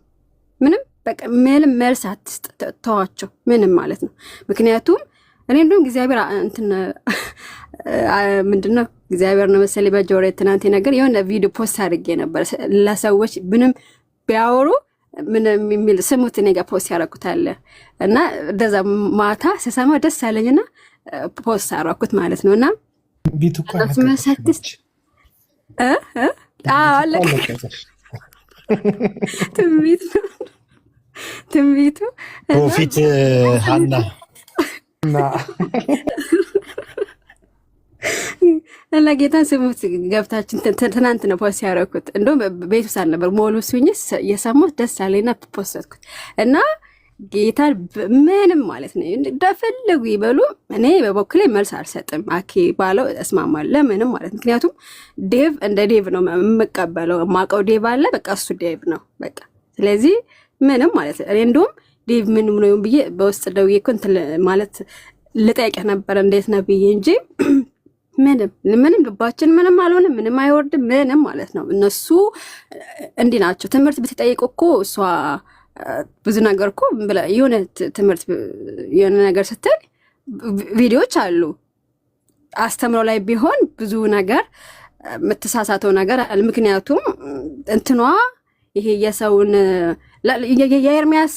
ምንም በቃ ምንም መልስ አትተዋቸው ምንም ማለት ነው። ምክንያቱም እኔ እንደውም እግዚአብሔር እንትን ምንድነው እግዚአብሔር ነው መሰለኝ በጆሮ ትናንት ነገር የሆነ ቪዲዮ ፖስት አድርጌ ነበር ለሰዎች ምንም ቢያወሩ ምንም የሚል ስሙት እኔ ጋር ፖስት ያደረኩታል እና እንደዛ ማታ ስሰማ ደስ አለኝና ፖስት አደረኩት ማለት ነውና ቢቱ እኮ አስመሰክስ አለ ትንቢቱ ፕሮፊት ሀና እና ጌታን ስሙት ገብታችን ትናንት ነው ፖስት ያደረኩት። እንደውም ቤቱ ሳል ነበር ሞሉ ሲሆን የሰሙት ደስ አለኝና ፖስትኩት እና ጌታን ምንም ማለት ነው እንደፈለጉ ይበሉ። እኔ በበኩሌ መልስ አልሰጥም። አኬ ባለው እስማማለሁ። ለምንም ማለት ምክንያቱም ዴቭ እንደ ዴቭ ነው የምቀበለው። ማቀው ዴቭ አለ በቃ እሱ ዴቭ ነው በቃ። ስለዚህ ምንም ማለት እኔ እንደውም ዴቭ ምንም ነው ብዬ በውስጥ ደውዬ እኮ እንትን ማለት ልጠይቅህ ነበር እንዴት ነው ብዬ እንጂ ምንም ልባችን ምንም አልሆነ ምንም አይወርድም ምንም ማለት ነው። እነሱ እንዲህ ናቸው። ትምህርት ብትጠይቁ እኮ እሷ ብዙ ነገር እኮ የሆነ ትምህርት የሆነ ነገር ስትል ቪዲዮዎች አሉ አስተምሮ ላይ ቢሆን ብዙ ነገር የምትሳሳተው ነገር አለ። ምክንያቱም እንትኗ ይሄ የሰውን የኤርሚያስ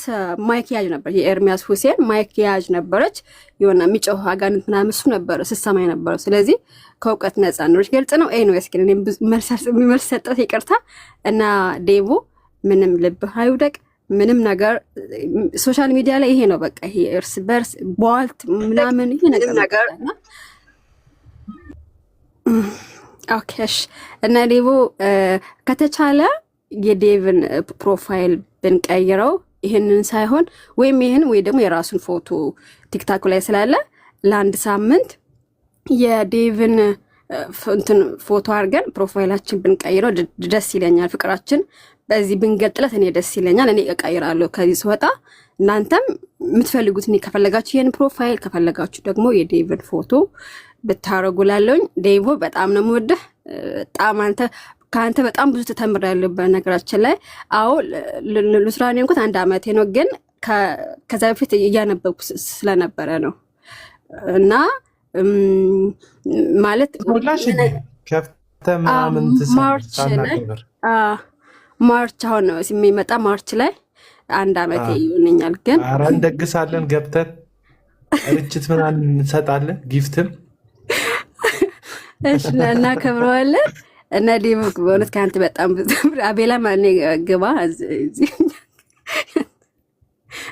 ማይክያጅ ነበር። የኤርሚያስ ሁሴን ማይክያጅ ነበረች። የሆነ የሚጮህ አጋንንት ምናምን እሱ ነበር ስሰማ የነበረው። ስለዚህ ከእውቀት ነፃ ነች። ግልጽ ነው። ኤኒዌይስ ግን እኔም መልስ ሰጠት ይቅርታ። እና ዴቮ ምንም ልብህ አይውደቅ ምንም ነገር ሶሻል ሚዲያ ላይ ይሄ ነው በቃ። ይሄ እርስ በርስ ቧልት ምናምን ይሄ ነገር ኦኬ። እና ዴቮ ከተቻለ የዴቭን ፕሮፋይል ብንቀይረው ይሄንን ሳይሆን ወይም ይሄን ወይ ደግሞ የራሱን ፎቶ ቲክታክ ላይ ስላለ ለአንድ ሳምንት የዴቭን እንትን ፎቶ አድርገን ፕሮፋይላችን ብንቀይረው ደስ ይለኛል። ፍቅራችን በዚህ ብንገጥለት እኔ ደስ ይለኛል። እኔ እቀይራለሁ ከዚህ ስወጣ። እናንተም የምትፈልጉት እኔ ከፈለጋችሁ ይሄን ፕሮፋይል ከፈለጋችሁ ደግሞ የዴቭን ፎቶ ብታረጉላለኝ። ዴቮ በጣም ነው የምወደህ። በጣም ከአንተ በጣም ብዙ ተተምሬያለሁ በነገራችን ላይ። አዎ ሉስራኔ እንኳን 1 ዓመቴ ነው፣ ግን ከዛ በፊት እያነበብኩ ስለነበረ ነው። እና ማለት ማርች አሁን ነው የሚመጣ ማርች ላይ 1 ዓመቴ ይሆነኛል። ግን ኧረ እንደግሳለን ገብተን ርችት ምናምን እንሰጣለን ጊፍትም እሺ እናከብረዋለን። እና ዴቭ በእውነት ከአንተ በጣም ብዙ አቤላ ማን ግባ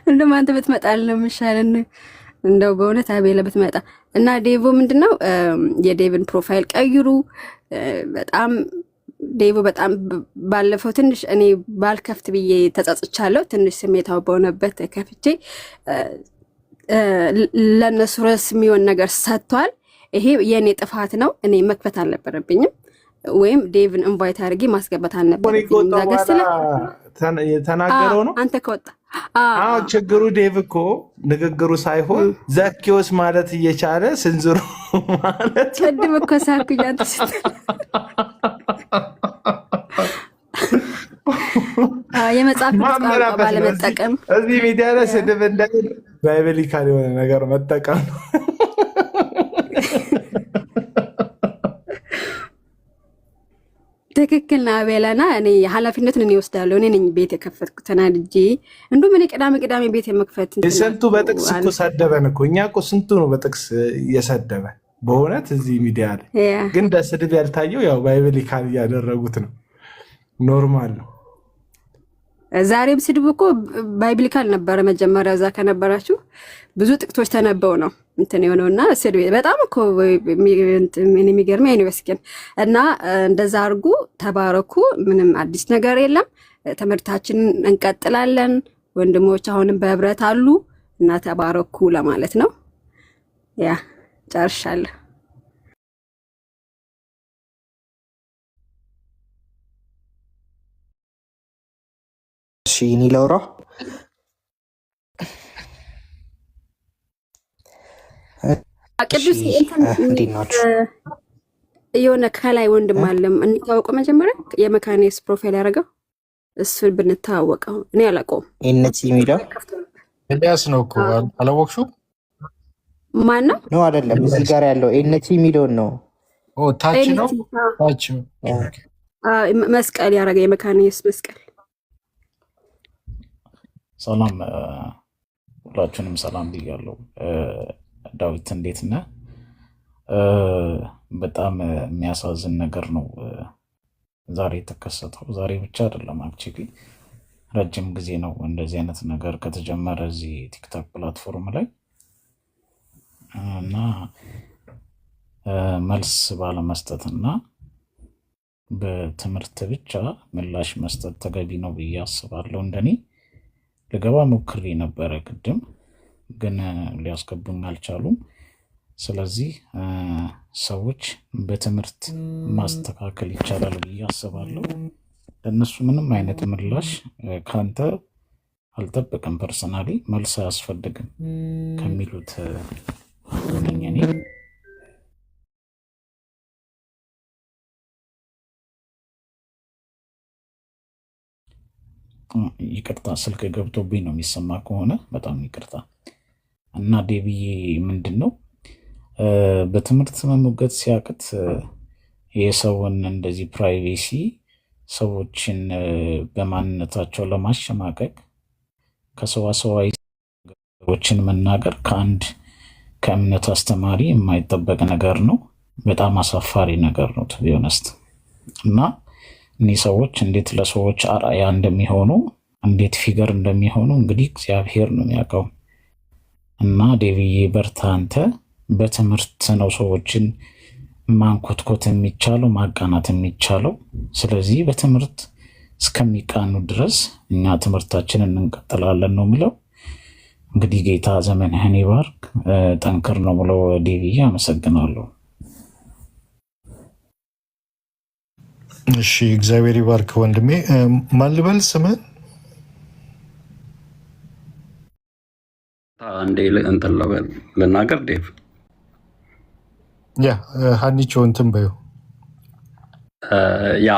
እንደውም አንተ ብትመጣልን ነው የሚሻለን። እንደው በእውነት አቤላ ብትመጣ። እና ዴቮ ምንድነው የዴቭን ፕሮፋይል ቀይሩ። በጣም ዴቮ በጣም ባለፈው ትንሽ እኔ ባልከፍት ብዬ ተጸጽቻለሁ። ትንሽ ስሜታው በሆነበት ከፍቼ ለነሱ ርዕስ የሚሆን ነገር ሰጥቷል። ይሄ የኔ ጥፋት ነው። እኔ መክፈት አልነበረብኝም፣ ወይም ዴቭን ኢንቫይት አድርጌ ማስገባት አልነበረብኝም። የተናገረው ነው አንተ ከወጣ ችግሩ ዴቭ እኮ ንግግሩ ሳይሆን ዘኪዎስ ማለት እየቻለ ስንዝሩ ማለት ቅድም እኮ ሳኩኝ አንተ የመጽሐፍ ቅዱስ ቋንቋ ባለመጠቀም እዚህ ሚዲያ ላይ ስድብ እንዳይል ባይብሊካል የሆነ ነገር መጠቀም ነው። ትክክል ና አቤላና እኔ ኃላፊነቱን እኔ ወስዳለሁ። እኔ ነኝ ቤት የከፈትኩት ተናድጄ። እንደውም እኔ ቅዳሜ ቤት የመክፈት ስንቱ በጥቅስ እኮ ሰደበን እኮ እኛ እኮ ስንቱ ነው በጥቅስ እየሰደበን በእውነት እዚህ ሚዲያ ላይ ግን በስድብ ያልታየው ያው ባይብሊካል እያደረጉት ነው። ኖርማል ነው። ዛሬም ስድብ እኮ ባይብሊካል ነበረ። መጀመሪያ እዛ ከነበራችሁ ብዙ ጥቅቶች ተነበው ነው እንትን የሆነውና ስድብ በጣም እኮ የሚገርም ዩኒቨርሲቲን እና እንደዛ አድርጉ። ተባረኩ። ምንም አዲስ ነገር የለም። ትምህርታችንን እንቀጥላለን። ወንድሞች አሁንም በህብረት አሉ እና ተባረኩ ለማለት ነው። ያ ጨርሻለሁ። እሺ እኔ ላውራ። ቅዱስ እንዴት ናችሁ? የሆነ ከላይ ወንድም አለም እንታወቀው። መጀመሪያ የመካኒክስ ፕሮፋይል ያደረገው እሱን ብንታወቀው እኔ አላውቀውም። ኤንቲ ሚዲያ ኤልያስ ነው እኮ አላወቅሽው? ማን ነው? ነው አይደለም። እዚህ ጋር ያለው ኤንቲ ሚሊዮን ነው። ኦ ታች ነው። ታች መስቀል ያደረገ የመካኒክስ መስቀል። ሰላም ሁላችሁንም ሰላም ብያለሁ። ዳዊት እንዴት ነህ? በጣም የሚያሳዝን ነገር ነው ዛሬ የተከሰተው። ዛሬ ብቻ አይደለም አክቹዋሊ ረጅም ጊዜ ነው እንደዚህ አይነት ነገር ከተጀመረ እዚህ ቲክቶክ ፕላትፎርም ላይ እና መልስ ባለመስጠትና በትምህርት ብቻ ምላሽ መስጠት ተገቢ ነው ብዬ አስባለሁ። እንደኔ ልገባ ሞክሬ ነበረ ቅድም ግን ሊያስገቡኝ አልቻሉም። ስለዚህ ሰዎች በትምህርት ማስተካከል ይቻላል ብዬ አስባለሁ። ለእነሱ ምንም አይነት ምላሽ ከአንተ አልጠብቅም። ፐርሰናሊ መልስ አያስፈልግም ከሚሉት ነኝ እኔ። ይቅርታ ስልክ ገብቶብኝ ነው የሚሰማ ከሆነ በጣም ይቅርታ። እና ዴብዬ ምንድን ነው በትምህርት መሞገት ሲያቅት የሰውን እንደዚህ ፕራይቬሲ ሰዎችን በማንነታቸው ለማሸማቀቅ ከሰዋሰዋዊ ነገሮችን መናገር ከአንድ ከእምነት አስተማሪ የማይጠበቅ ነገር ነው። በጣም አሳፋሪ ነገር ነው ቱ ቢ ኦነስት። እና እኒህ ሰዎች እንዴት ለሰዎች አርአያ እንደሚሆኑ እንዴት ፊገር እንደሚሆኑ እንግዲህ እግዚአብሔር ነው የሚያውቀው። እና ዴቪዬ በርታ፣ አንተ በትምህርት ነው ሰዎችን ማንኮትኮት የሚቻለው ማቃናት የሚቻለው። ስለዚህ በትምህርት እስከሚቃኑ ድረስ እኛ ትምህርታችንን እንቀጥላለን ነው የሚለው። እንግዲህ ጌታ ዘመንህን ይባርክ፣ ጠንክር ነው ብለው ዴቪዬ አመሰግናለሁ። እሺ እግዚአብሔር ይባርክ ወንድሜ። ማን ልበል ስምህን? አንዴ እንትን ልናገር ዴቭ። ያ ሀኒቾ እንትን በይው። ያ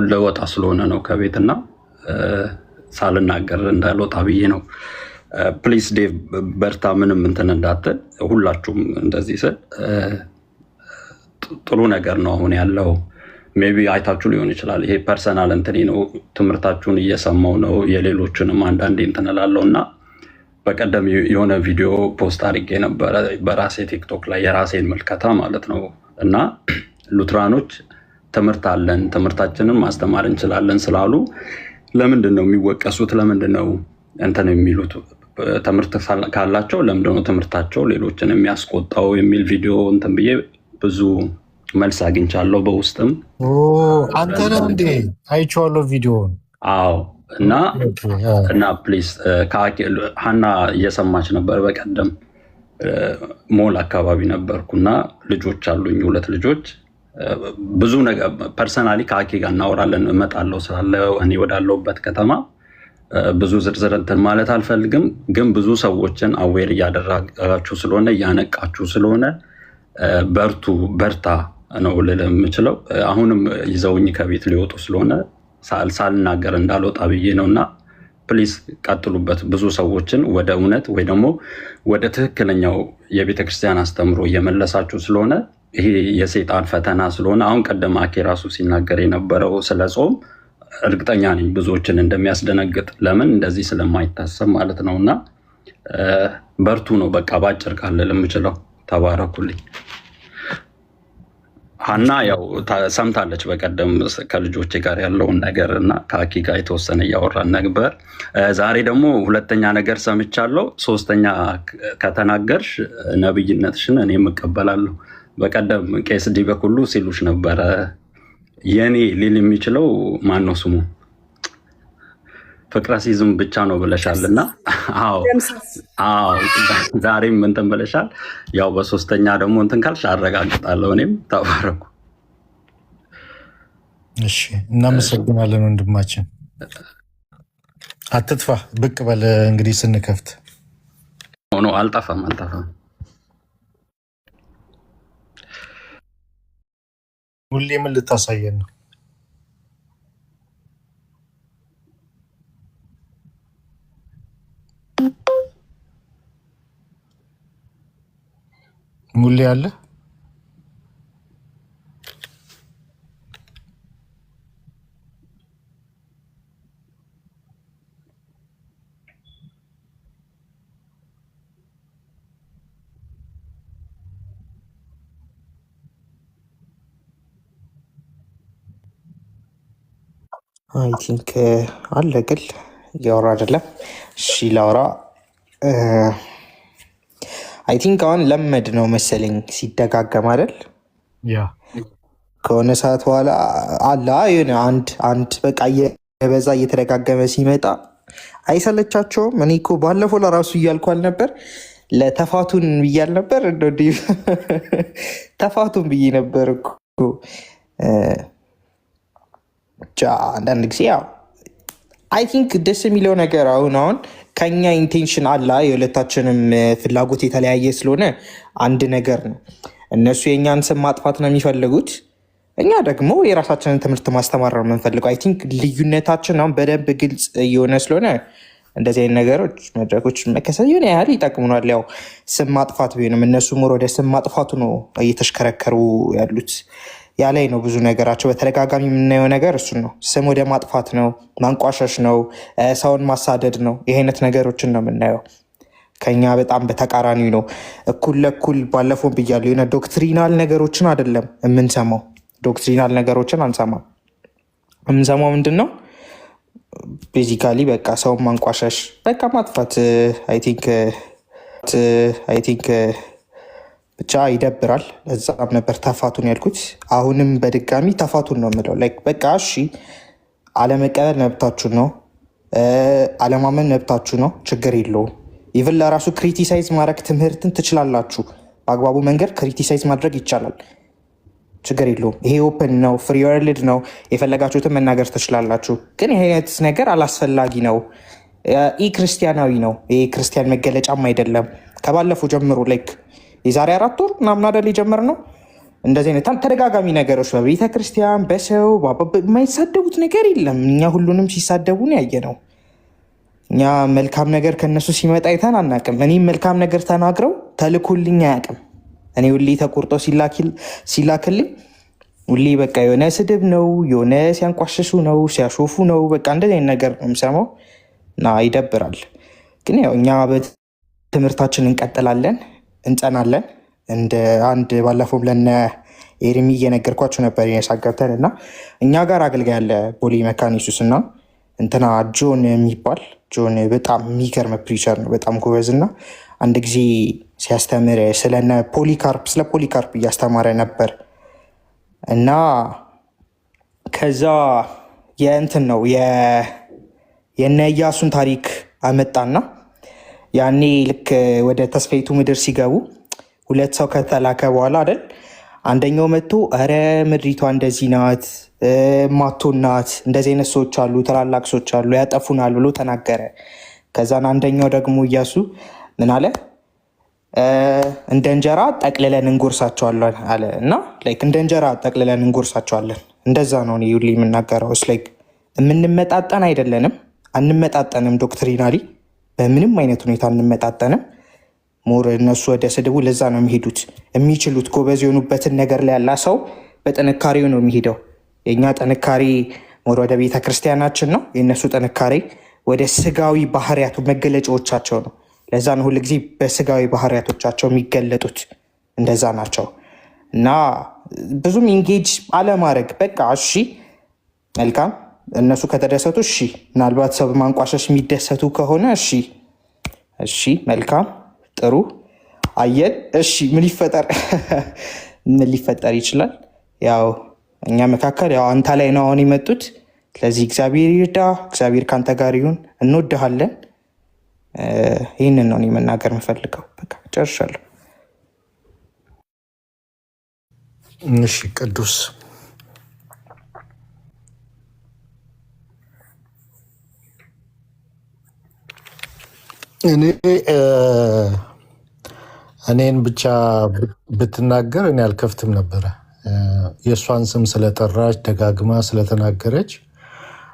ለወጣ ስለሆነ ነው ከቤትና ሳልናገር እንዳልወጣ ብዬ ነው። ፕሊስ ዴቭ በርታ፣ ምንም እንትን እንዳትል። ሁላችሁም እንደዚህ ስል ጥሩ ነገር ነው አሁን ያለው። ሜቢ አይታችሁ ሊሆን ይችላል። ይሄ ፐርሰናል እንትኔ ነው። ትምህርታችሁን እየሰማው ነው። የሌሎችንም አንዳንዴ እንትን እላለሁ እና በቀደም የሆነ ቪዲዮ ፖስት አድርጌ ነበረ በራሴ ቲክቶክ ላይ የራሴን ምልከታ ማለት ነው። እና ሉትራኖች ትምህርት አለን፣ ትምህርታችንን ማስተማር እንችላለን ስላሉ ለምንድን ነው የሚወቀሱት? ለምንድን ነው እንትን የሚሉት? ትምህርት ካላቸው ለምንድን ነው ትምህርታቸው ሌሎችን የሚያስቆጣው? የሚል ቪዲዮ እንትን ብዬ ብዙ መልስ አግኝቻለሁ በውስጥም። አንተ ነህ እንዴ? አይቼዋለሁ ቪዲዮውን። አዎ። እና ፕሊዝ ሀና እየሰማች ነበር። በቀደም ሞል አካባቢ ነበርኩና ልጆች አሉኝ፣ 2 ልጆች። ብዙ ነገር ፐርሰናሊ ከአኬ ጋር እናወራለን። እመጣለሁ ስላለ እኔ ወዳለሁበት ከተማ ብዙ ዝርዝር እንትን ማለት አልፈልግም፣ ግን ብዙ ሰዎችን አዌር እያደረጋችሁ ስለሆነ እያነቃችሁ ስለሆነ በርቱ፣ በርታ ነው ልል የምችለው። አሁንም ይዘውኝ ከቤት ሊወጡ ስለሆነ ሳልናገር እንዳልወጣ ብዬ ነው። እና ፕሊዝ ቀጥሉበት። ብዙ ሰዎችን ወደ እውነት ወይ ደግሞ ወደ ትክክለኛው የቤተክርስቲያን አስተምሮ እየመለሳችሁ ስለሆነ ይሄ የሰይጣን ፈተና ስለሆነ አሁን ቀደም አኬ ራሱ ሲናገር የነበረው ስለ ጾም እርግጠኛ ነኝ ብዙዎችን እንደሚያስደነግጥ፣ ለምን እንደዚህ ስለማይታሰብ ማለት ነው። እና በርቱ ነው በቃ ባጭር ቃል የምችለው። ተባረኩልኝ። ሀና ያው ሰምታለች በቀደም ከልጆቼ ጋር ያለውን ነገር እና ከአኪ ጋር የተወሰነ እያወራን ነበር። ዛሬ ደግሞ ሁለተኛ ነገር ሰምቻለሁ። ሶስተኛ ከተናገርሽ ነብይነትሽን እኔም እቀበላለሁ። በቀደም ቄስ ዲበኩሉ ሲሉሽ ነበረ። የኔ ሊል የሚችለው ማን ነው ስሙ? ፍቅረ ሲዝም ብቻ ነው ብለሻል። እና ዛሬም እንትን ብለሻል። ያው በሶስተኛ ደግሞ እንትን ካልሽ አረጋግጣለሁ እኔም። ተባረኩ። እሺ፣ እናመሰግናለን ወንድማችን። አትጥፋ፣ ብቅ በል እንግዲህ ስንከፍት። አልጠፋም። ሁሌ ምን ልታሳየን ነው? ሙሌ አለ። አይ ቲንክ አለ ግን እያወራ አይደለም። እሺ ላውራ። አይ ቲንክ አሁን ለመድ ነው መሰለኝ ሲደጋገም አይደል? ያ ከሆነ ሰዓት በኋላ አላ የሆነ አንድ በቃ የበዛ እየተደጋገመ ሲመጣ አይሰለቻቸውም? እኔ እኮ ባለፈው ለራሱ እያልኩ አልነበር? ለተፋቱን ብያል ነበር ተፋቱን ብዬ ነበር እኮ። አንዳንድ ጊዜ ያው አይ ቲንክ ደስ የሚለው ነገር አሁን ከኛ ኢንቴንሽን አላ የሁለታችንም ፍላጎት የተለያየ ስለሆነ አንድ ነገር ነው። እነሱ የእኛን ስም ማጥፋት ነው የሚፈልጉት፣ እኛ ደግሞ የራሳችንን ትምህርት ማስተማር ነው የምንፈልገው። አይ ቲንክ ልዩነታችን አሁን በደንብ ግልጽ እየሆነ ስለሆነ እንደዚህ አይነት ነገሮች መድረኮች መከሰት የሆነ ያህል ይጠቅሙናል። ያው ስም ማጥፋት ቢሆንም እነሱ ሞር ወደ ስም ማጥፋቱ ነው እየተሽከረከሩ ያሉት። ያ ላይ ነው ብዙ ነገራቸው። በተደጋጋሚ የምናየው ነገር እሱን ነው። ስም ወደ ማጥፋት ነው፣ ማንቋሸሽ ነው፣ ሰውን ማሳደድ ነው። ይህ አይነት ነገሮችን ነው የምናየው። ከኛ በጣም በተቃራኒ ነው። እኩል ለኩል ባለፈው ብያለሁ። የሆነ ዶክትሪናል ነገሮችን አይደለም የምንሰማው። ዶክትሪናል ነገሮችን አንሰማም። የምንሰማው ምንድን ነው? ቤዚካሊ በቃ ሰውን ማንቋሸሽ፣ በቃ ማጥፋት። አይ ቲንክ ብቻ ይደብራል። እዛም ነበር ተፋቱን ያልኩት። አሁንም በድጋሚ ተፋቱን ነው የምለው። በቃ እሺ፣ አለመቀበል መብታችሁ ነው፣ አለማመን መብታችሁ ነው፣ ችግር የለውም። ኢቭን ለራሱ ክሪቲሳይዝ ማድረግ ትምህርትን ትችላላችሁ። በአግባቡ መንገድ ክሪቲሳይዝ ማድረግ ይቻላል፣ ችግር የለውም። ይሄ ኦፕን ነው፣ ፍሪ ወርልድ ነው፣ የፈለጋችሁትን መናገር ትችላላችሁ። ግን ይሄ አይነት ነገር አላስፈላጊ ነው፣ ኢ ክርስቲያናዊ ነው። ይሄ ክርስቲያን መገለጫም አይደለም። ከባለፈው ጀምሮ የዛሬ 4 ወር ምናምን አይደል የጀመርነው እንደዚህ አይነት ተደጋጋሚ ነገሮች በቤተ ክርስቲያን በሰው የማይሳደቡት ነገር የለም። እኛ ሁሉንም ሲሳደቡ ነው ያየነው። እኛ መልካም ነገር ከነሱ ሲመጣ አይተን አናውቅም። እኔም መልካም ነገር ተናግረው ተልኮልኝ አያውቅም። እኔ ሁሌ ተቆርጦ ሲላክልኝ ሁሌ በቃ የሆነ ስድብ ነው፣ የሆነ ሲያንቋሽሹ ነው፣ ሲያሾፉ ነው። በቃ እንደዚህ አይነት ነገር ነው የምሰማው እና ይደብራል። ግን ያው እኛ በትምህርታችን እንቀጥላለን፣ እንጸናለን። እንደ አንድ ባለፈው ብለን ኤርሚ እየነገርኳቸው ነበር የሳገብተን እና እኛ ጋር አገልጋይ ያለ ቦሌ መካነ ኢየሱስ እና እንትና ጆን የሚባል ጆን በጣም የሚገርም ፕሪቸር ነው፣ በጣም ጎበዝ እና አንድ ጊዜ ሲያስተምር ስለ ፖሊካርፕ እያስተማረ ነበር እና ከዛ የእንትን ነው የነ ኢያሱን ታሪክ አመጣና ያኔ ልክ ወደ ተስፋይቱ ምድር ሲገቡ 2 ሰው ከተላከ በኋላ አይደል አንደኛው መጥቶ ኧረ ምድሪቷ እንደዚህ ናት፣ ማቶን ናት፣ እንደዚህ አይነት ሰዎች አሉ፣ ትላላቅ ሰዎች አሉ፣ ያጠፉናል ብሎ ተናገረ። ከዛን አንደኛው ደግሞ ኢያሱ ምን አለ? እንደ እንጀራ ጠቅልለን እንጎርሳቸዋለን አለ እና እንደ እንጀራ ጠቅልለን እንጎርሳቸዋለን። እንደዛ ነው ሁሌ የምናገረው። የምንመጣጠን አይደለንም፣ አንመጣጠንም። ዶክትሪናሊ በምንም አይነት ሁኔታ አንመጣጠንም። ሞር እነሱ ወደ ስድቡ ለዛ ነው የሚሄዱት። የሚችሉት ጎበዝ የሆኑበትን ነገር ላይ ያላ ሰው በጥንካሬው ነው የሚሄደው። የእኛ ጥንካሬ ሞር ወደ ቤተ ክርስቲያናችን ነው። የእነሱ ጥንካሬ ወደ ስጋዊ ባህሪያቱ መገለጫዎቻቸው ነው። ለዛ ነው ሁል ጊዜ በስጋዊ ባህሪያቶቻቸው የሚገለጡት። እንደዛ ናቸው እና ብዙም ኢንጌጅ አለማድረግ በቃ እሺ መልካም። እነሱ ከተደሰቱ እሺ፣ ምናልባት ሰው በማንቋሸሽ የሚደሰቱ ከሆነ እሺ መልካም ጥሩ አየን። እሺ ምን ሊፈጠር ይችላል? ያው እኛ መካከል ያው አንተ ላይ ነው አሁን የመጡት። ስለዚህ እግዚአብሔር ይርዳ፣ እግዚአብሔር ካንተ ጋር ይሁን። እንወድሃለን። ይህንን ነው እኔ መናገር የምፈልገው። በቃ ጨርሻለሁ። እሺ ቅዱስ እኔን ብቻ ብትናገር እኔ አልከፍትም ነበረ። የእሷን ስም ስለጠራች ደጋግማ ስለተናገረች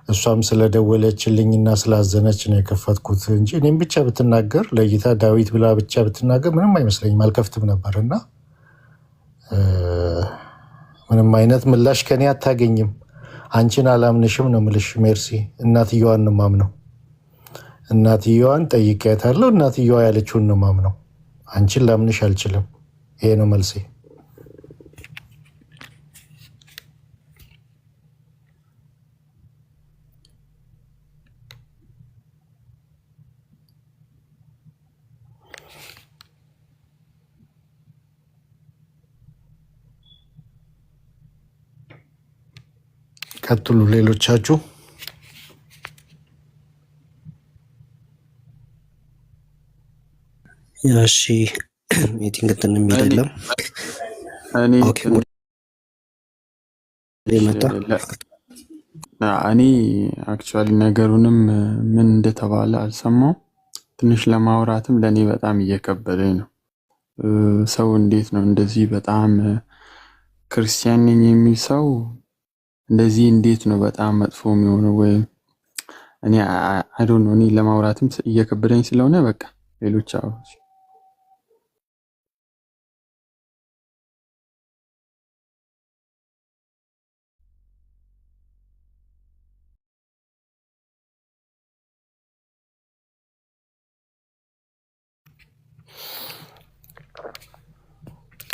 እሷም ስለደወለችልኝና ስላዘነች ነው የከፈትኩት እንጂ እኔም ብቻ ብትናገር ለይታ ዳዊት ብላ ብቻ ብትናገር ምንም አይመስለኝም፣ አልከፍትም ነበር እና ምንም አይነት ምላሽ ከኔ አታገኝም። አንቺን አላምንሽም ነው የምልሽ ሜርሲ። እናትየዋን ነው የማምነው። እናትየዋን ጠይቄያታለሁ። እናትየዋ ያለችውን ነው የማምነው። አንቺን ላምንሽ አልችልም። ይሄ ነው መልሴ። ቀጥሉ ሌሎቻችሁ። እሺ ሚቲንግ እንትን የሚል የለም። እኔ አክቹዋሊ ነገሩንም ምን እንደተባለ አልሰማው። ትንሽ ለማውራትም ለእኔ በጣም እየከበደኝ ነው። ሰው እንዴት ነው እንደዚህ በጣም ክርስቲያን ነኝ የሚል ሰው እንደዚህ እንዴት ነው በጣም መጥፎ የሚሆነው? ወይም እኔ አይዶን ነው። እኔ ለማውራትም እየከበደኝ ስለሆነ በቃ ሌሎች አውሮች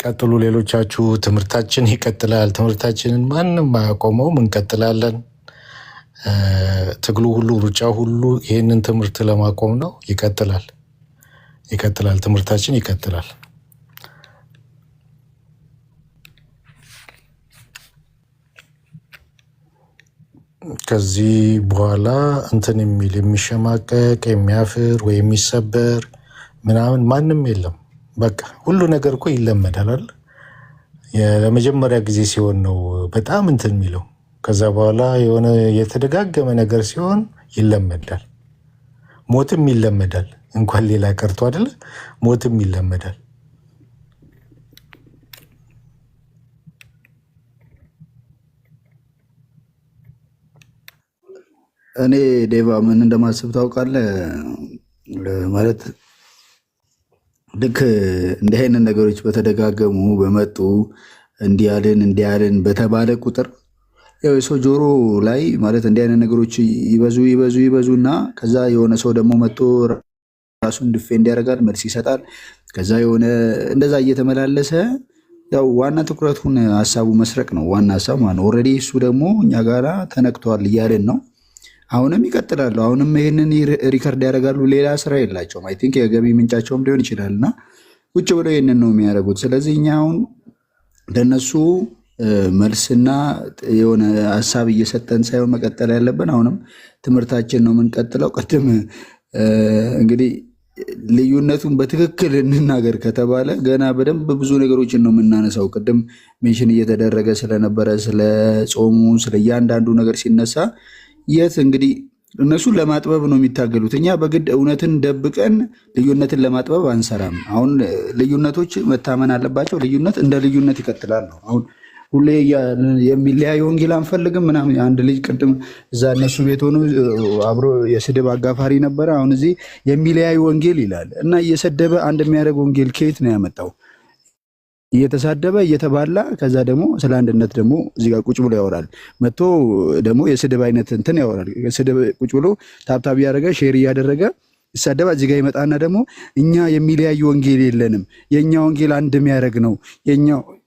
ቀጥሉ ሌሎቻችሁ። ትምህርታችን ይቀጥላል። ትምህርታችንን ማንም አያቆመውም፣ እንቀጥላለን። ትግሉ ሁሉ ሩጫ ሁሉ ይህንን ትምህርት ለማቆም ነው። ይቀጥላል። ትምህርታችን ይቀጥላል። ከዚህ በኋላ እንትን የሚል የሚሸማቀቅ የሚያፍር ወይ የሚሰበር ምናምን ማንም የለም። በቃ ሁሉ ነገር እኮ ይለመዳል አይደል? ለመጀመሪያ ጊዜ ሲሆን ነው በጣም እንትን የሚለው። ከዛ በኋላ የሆነ የተደጋገመ ነገር ሲሆን ይለመዳል። ሞትም ይለመዳል። እንኳን ሌላ ቀርቶ አይደለ? ሞትም ይለመዳል። እኔ ዴቫ ምን እንደማስብ ታውቃለህ? ማለት ልክ እንዲህ አይነት ነገሮች በተደጋገሙ በመጡ እንዲያልን በተባለ ቁጥር ያው የሰው ጆሮ ላይ ማለት እንዲህ አይነት ነገሮች ይበዙ እና ከዛ የሆነ ሰው ደግሞ መጥቶ ራሱን ዲፌንድ ያደርጋል፣ መልስ ይሰጣል። ከዛ የሆነ እንደዛ እየተመላለሰ ያው ዋና ትኩረቱን ሀሳቡ መስረቅ ነው ዋና ሀሳብ ማለት ነው። ኦልሬዲ እሱ ደግሞ እኛ ጋራ ተነክቷል እያልን ነው። አሁንም ይቀጥላሉ። አሁንም ይህንን ሪከርድ ያደርጋሉ። ሌላ ስራ የላቸውም። አይ ቲንክ የገቢ ምንጫቸውም ሊሆን ይችላል እና ቁጭ ብለው ይህንን ነው የሚያደርጉት። ስለዚህ እኛ አሁን ለነሱ መልስና የሆነ ሀሳብ እየሰጠን ሳይሆን መቀጠል ያለብን አሁንም ትምህርታችን ነው የምንቀጥለው። ቅድም እንግዲህ ልዩነቱን በትክክል እንናገር ከተባለ ገና በደንብ ብዙ ነገሮችን ነው የምናነሳው። ቅድም ሜንሽን እየተደረገ ስለነበረ ስለ ጾሙ ስለ እያንዳንዱ ነገር ሲነሳ የት እንግዲህ እነሱን ለማጥበብ ነው የሚታገሉት። እኛ በግድ እውነትን ደብቀን ልዩነትን ለማጥበብ አንሰራም። አሁን ልዩነቶች መታመን አለባቸው። ልዩነት እንደ ልዩነት ይቀጥላል ነው። አሁን ሁሌ የሚለያይ ወንጌል አንፈልግም ምናምን። አንድ ልጅ ቅድም እዛ እነሱ ቤት ሆኖ አብሮ የስድብ አጋፋሪ ነበረ። አሁን እዚህ የሚለያይ ወንጌል ይላል እና እየሰደበ አንድ የሚያደርግ ወንጌል ከየት ነው ያመጣው? እየተሳደበ እየተባላ ከዛ ደግሞ ስለ አንድነት ደግሞ እዚህ ጋር ቁጭ ብሎ ያወራል። መጥቶ ደግሞ የስድብ አይነት እንትን ያወራል። ስድብ ቁጭ ብሎ ታብታብ እያደረገ ሼር እያደረገ ይሳደባ። እዚህ ጋር ይመጣና ደግሞ እኛ የሚለያይ ወንጌል የለንም፣ የኛ ወንጌል አንድ የሚያደርግ ነው፣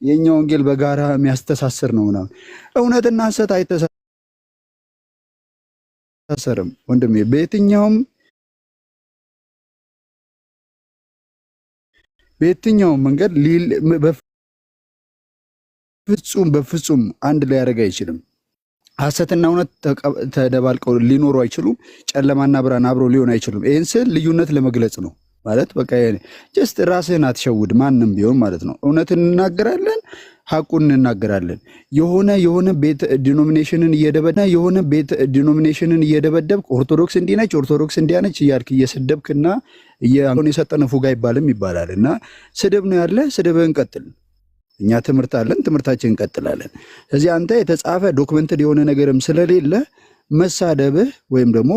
የኛ ወንጌል በጋራ የሚያስተሳስር ነው ምናምን። እውነትና ሐሰት አይተሳሰርም ወንድሜ። በየትኛውም መንገድ በፍጹም አንድ ላይ ያደርግ አይችልም። ሐሰትና እውነት ተደባልቀው ሊኖሩ አይችሉም። ጨለማና ብርሃን አብሮ ሊሆን አይችሉም። ይህን ስል ልዩነት ለመግለጽ ነው ማለት በቃ ጀስት ራስህን አትሸውድ፣ ማንም ቢሆን ማለት ነው። እውነትን እንናገራለን፣ ሐቁን እንናገራለን። የሆነ ቤት ዲኖሚኔሽንን እየደበደብክ ኦርቶዶክስ እንዲነች ኦርቶዶክስ እንዲያነች እያልክ እየሰደብክና አሁን የሰጠነ ፉጋ ይባልም ይባላል እና ስድብ ነው ያለ። ስድብህን ቀጥል። እኛ ትምህርት አለን፣ ትምህርታችን እንቀጥላለን። ስለዚህ አንተ የተጻፈ ዶክመንትድ የሆነ ነገርም ስለሌለ መሳደብህ ወይም ደግሞ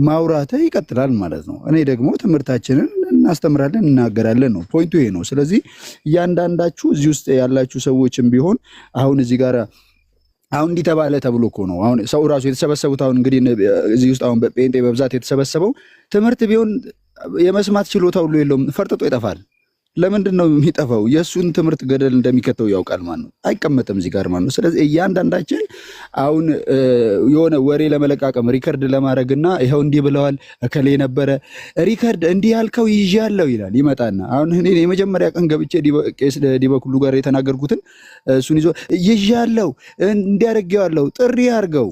ማውራትህ ይቀጥላል ማለት ነው። እኔ ደግሞ ትምህርታችንን እናስተምራለን፣ እናገራለን ነው ፖይንቱ ይሄ ነው። ስለዚህ እያንዳንዳችሁ እዚህ ውስጥ ያላችሁ ሰዎችም ቢሆን አሁን እዚህ ጋር አሁን እንዲህ ተባለ ተብሎ እኮ ነው አሁን ሰው ራሱ የተሰበሰቡት። አሁን እንግዲህ እዚህ ውስጥ አሁን በጴንጤ በብዛት የተሰበሰበው ትምህርት ቢሆን የመስማት ችሎታ ሁሉ የለውም፣ ፈርጥጦ ይጠፋል። ለምንድን ነው የሚጠፋው? የእሱን ትምህርት ገደል እንደሚከተው ያውቃል ማለት ነው። አይቀመጥም እዚህ ጋር ማለት ነው። ስለዚህ እያንዳንዳችን አሁን የሆነ ወሬ ለመለቃቀም ሪከርድ ለማድረግና ይኸው እንዲህ ብለዋል እከሌ ነበረ ሪከርድ እንዲህ ያልከው ይዤ ያለው ይላል ይመጣና አሁን እኔ የመጀመሪያ ቀን ገብቼ ቄስ ዲበኩሉ ጋር የተናገርኩትን እሱን ይዞ ይዤ ያለው እንዲያደርገው ጥሪ አድርገው።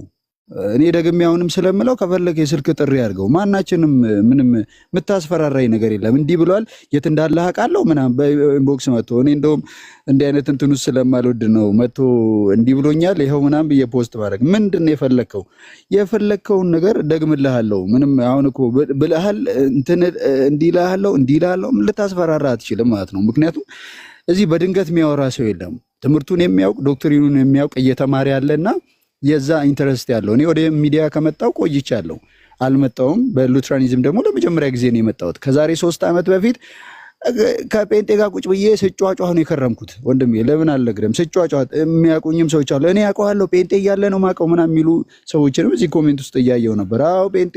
እኔ ደግሜ አሁንም ስለምለው ከፈለከ የስልክ ጥሪ አድርገው። ማናችንም ምንም የምታስፈራራኝ ነገር የለም። እንዲህ ብሏል የት እንዳለ አውቃለሁ ምናምን በኢንቦክስ መጥቶ እኔ እንደውም እንዲህ አይነት እንትን ውስጥ ስለማልወድ ነው መጥቶ እንዲህ ብሎኛል ይኸው ምናምን ብዬ ፖስት ማድረግ። ምንድን ነው የፈለግከው? የፈለግከውን ነገር ደግምልሃለሁ። ምንም አሁን እኮ ብለሃል እንትን እንዲህ እልሃለሁ ልታስፈራራ አትችልም ማለት ነው። ምክንያቱም እዚህ በድንገት የሚያወራ ሰው የለም። ትምህርቱን የሚያውቅ ዶክትሪኑን የሚያውቅ እየተማረ ያለና የዛ ኢንተረስት ያለው። እኔ ወደ ሚዲያ ከመጣው ቆይቻለሁ፣ አልመጣውም። በሉትራኒዝም ደግሞ ለመጀመሪያ ጊዜ ነው የመጣሁት ከዛሬ 3 ዓመት በፊት። ከጴንጤ ጋር ቁጭ ብዬ ስጫጫህ ነው የከረምኩት ወንድሜ። ለምን አልነግርህም? ስጫጫህ የሚያውቁኝም ሰዎች አሉ። እኔ ያውቀዋለሁ ጴንጤ እያለ ነው ማውቀው ምናምን የሚሉ ሰዎችንም እዚህ ኮሜንት ውስጥ እያየው ነበር። አዎ ጴንጤ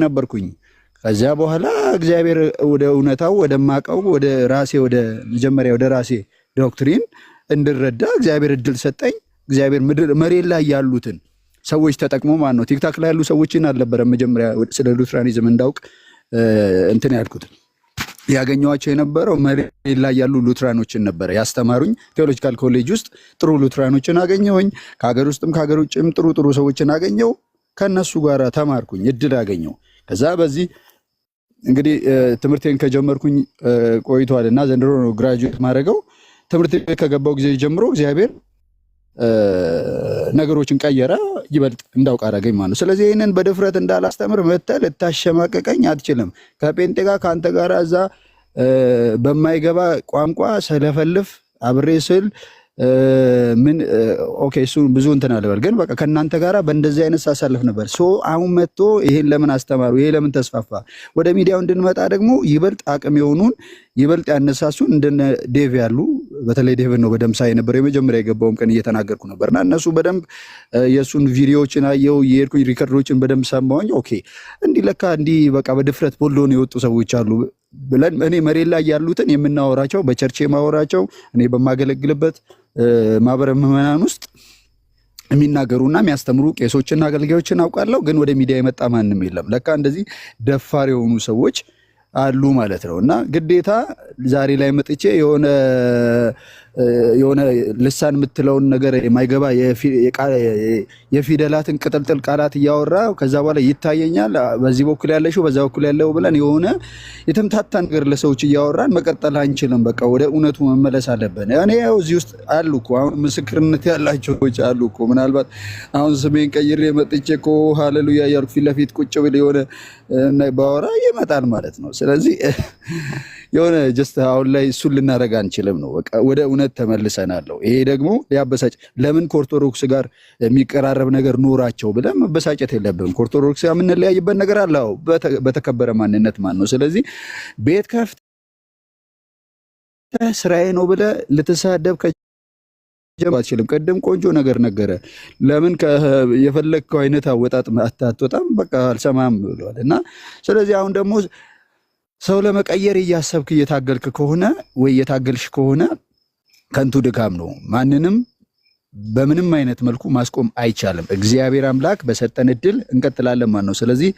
ነበርኩኝ። ከዚያ በኋላ እግዚአብሔር ወደ እውነታው ወደማውቀው ወደ መጀመሪያ ወደ ራሴ ዶክትሪን እንድረዳ እግዚአብሔር እድል ሰጠኝ። እግዚአብሔር መሬት ላይ ያሉትን ሰዎች ተጠቅሞ ማለት ነው። ቲክታክ ላይ ያሉ ሰዎችን አልነበረም መጀመሪያ ስለ ሉትራኒዝም እንዳውቅ እንትን ያልኩት። ያገኘኋቸው የነበረው መሬት ላይ ያሉ ሉትራኖችን ነበረ ያስተማሩኝ። ቴዎሎጂካል ኮሌጅ ውስጥ ጥሩ ሉትራኖችን አገኘሁኝ። ከሀገር ውስጥም ከሀገር ውጭም ጥሩ ሰዎችን አገኘው። ከነሱ ጋር ተማርኩኝ፣ እድል አገኘው። ከዛ በዚህ እንግዲህ ትምህርቴን ከጀመርኩኝ ቆይቷል እና ዘንድሮ ነው ግራጁዌት ማድረገው። ትምህርት ቤት ከገባው ጊዜ ጀምሮ እግዚአብሔር ነገሮችን ቀየረ፣ ይበልጥ እንዳውቅ አደረገኝ ማለት ነው። ስለዚህ ይህንን በድፍረት እንዳላስተምር መተህ ልታሸማቀቀኝ አትችልም። ከጴንጤ ጋር ከአንተ ጋር እዛ በማይገባ ቋንቋ ስለፈልፍ አብሬ ስል ምን ኦኬ እሱ ብዙ እንትን አለበል፣ ግን በቃ ከእናንተ ጋር በእንደዚህ አይነት ሳሳልፍ ነበር። አሁን መጥቶ ይሄን ለምን አስተማሩ? ይሄ ለምን ተስፋፋ? ወደ ሚዲያው እንድንመጣ ደግሞ ይበልጥ አቅም የሆኑን ይበልጥ ያነሳሱን እንደነ ዴቭ ያሉ፣ በተለይ ዴቭ ነው በደንብ ሳይ ነበር። የመጀመሪያ የገባውም ቀን እየተናገርኩ ነበርና እነሱ በደንብ የእሱን ቪዲዮዎችን አየው፣ የሄድኩኝ ሪከርዶችን በደንብ ሰማሁኝ። ኦኬ እንዲህ ለካ እንዲህ በቃ በድፍረት ቦልዶን የወጡ ሰዎች አሉ ብለን እኔ መሬት ላይ ያሉትን የምናወራቸው በቸርች የማወራቸው እኔ በማገለግልበት ማህበረ ምዕመናን ውስጥ የሚናገሩና የሚያስተምሩ ቄሶችና አገልጋዮችን አውቃለሁ። ግን ወደ ሚዲያ የመጣ ማንም የለም። ለካ እንደዚህ ደፋር የሆኑ ሰዎች አሉ ማለት ነው። እና ግዴታ ዛሬ ላይ መጥቼ የሆነ ልሳን የምትለውን ነገር የማይገባ የፊደላትን ቅጥልጥል ቃላት እያወራ ከዛ በኋላ ይታየኛል በዚህ በኩል ያለሽው በዛ በኩል ያለው ብለን የሆነ የተምታታ ነገር ለሰዎች እያወራን መቀጠል አንችልም። በቃ ወደ እውነቱ መመለስ አለብን። እኔ ያው እዚህ ውስጥ አሉ እኮ አሁን ምስክርነት ያላቸው ሰዎች አሉ እኮ። ምናልባት አሁን ስሜን ቀይሬ መጥቼ እኮ ሃሌሉያ እያልኩ ፊት ለፊት ቁጭ ብል የሆነ ባወራ ይመጣል ማለት ነው። ስለዚህ የሆነ ጀስት አሁን ላይ እሱን ልናደርግ አንችልም ነው። በቃ ወደ እውነት ተመልሰናል። ይሄ ደግሞ ሊያበሳጭ ለምን ከኦርቶዶክስ ጋር የሚቀራረብ ነገር ኖራቸው ብለን መበሳጨት የለብንም። ከኦርቶዶክስ ጋር የምንለያይበት ነገር አለ፣ በተከበረ ማንነት ማን ነው። ስለዚህ ቤት ከፍተህ ስራዬ ነው ብለህ ልትሳደብ አትችልም። ቅድም ቆንጆ ነገር ነገረ። ለምን የፈለግከው አይነት አወጣጥ አትወጣም? በቃ አልሰማም ብሏል። እና ስለዚህ አሁን ደግሞ ሰው ለመቀየር እያሰብክ እየታገልክ ከሆነ ወይ እየታገልሽ ከሆነ ከንቱ ድካም ነው። ማንንም በምንም አይነት መልኩ ማስቆም አይቻልም። እግዚአብሔር አምላክ በሰጠን እድል እንቀጥላለን ማለት ነው። ስለዚህ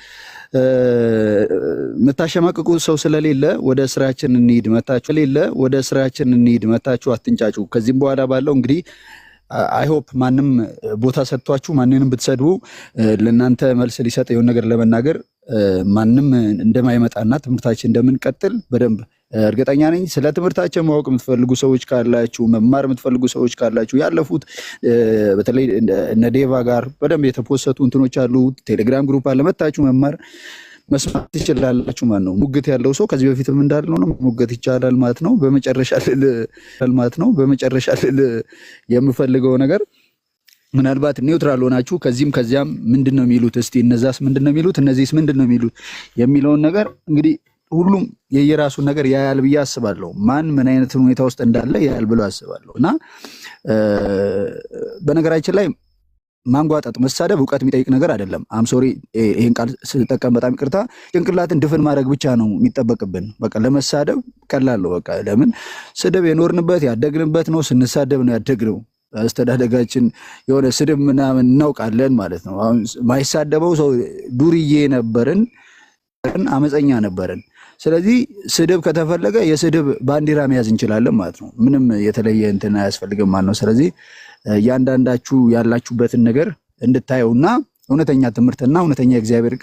የምታሸማቅቁ ሰው ስለሌለ ወደ ስራችን እንሂድ መታችሁ አትንጫጩ። ከዚህም በኋላ ባለው እንግዲህ አይሆፕ ማንም ቦታ ሰጥቷችሁ ማንንም ብትሰድቡ ለእናንተ መልስ ሊሰጥ የሆነ ነገር ለመናገር ማንም እንደማይመጣና ትምህርታችን እንደምንቀጥል በደንብ እርግጠኛ ነኝ። ስለ ትምህርታችን ማወቅ የምትፈልጉ ሰዎች ካላችሁ፣ መማር የምትፈልጉ ሰዎች ካላችሁ ያለፉት በተለይ እነ ዴቫ ጋር በደንብ የተፖሰቱ እንትኖች አሉ። ቴሌግራም ግሩፕ አለ፣ መታችሁ መማር መስማት ትችላላችሁ ማለት ነው። ሙግት ያለው ሰው ከዚህ በፊትም እንዳልነው ነው ሙግት ይቻላል ማለት ነው። በመጨረሻ ልል የምፈልገው ነገር ምናልባት ኒውትራል ሆናችሁ ከዚህም ከዚያም ምንድነው የሚሉት፣ እስቲ እነዛስ ምንድነው የሚሉት፣ እነዚህስ ምንድነው የሚሉት የሚለውን ነገር እንግዲህ ሁሉም የየራሱን ነገር ያያል ብዬ አስባለሁ። ማን ምን አይነት ሁኔታ ውስጥ እንዳለ ያያል ብሎ አስባለሁ። እና በነገራችን ላይ ማንጓጠጥ፣ መሳደብ እውቀት የሚጠይቅ ነገር አይደለም። አምሶሪ ይሄን ቃል ስጠቀም በጣም ይቅርታ። ጭንቅላትን ድፍን ማድረግ ብቻ ነው የሚጠበቅብን። በቃ ለመሳደብ ቀላል ነው። በቃ ለምን ስድብ የኖርንበት ያደግንበት ነው። ስንሳደብ ነው ያደግነው። አስተዳደጋችን የሆነ ስድብ ምናምን እናውቃለን ማለት ነው። አሁን ማይሳደበው ሰው ዱርዬ ነበርን፣ አመፀኛ ነበርን። ስለዚህ ስድብ ከተፈለገ የስድብ ባንዲራ መያዝ እንችላለን ማለት ነው። ምንም የተለየ እንትን አያስፈልግም ማለት ነው። ስለዚህ እያንዳንዳችሁ ያላችሁበትን ነገር እንድታየውና እውነተኛ ትምህርትና እውነተኛ የእግዚአብሔር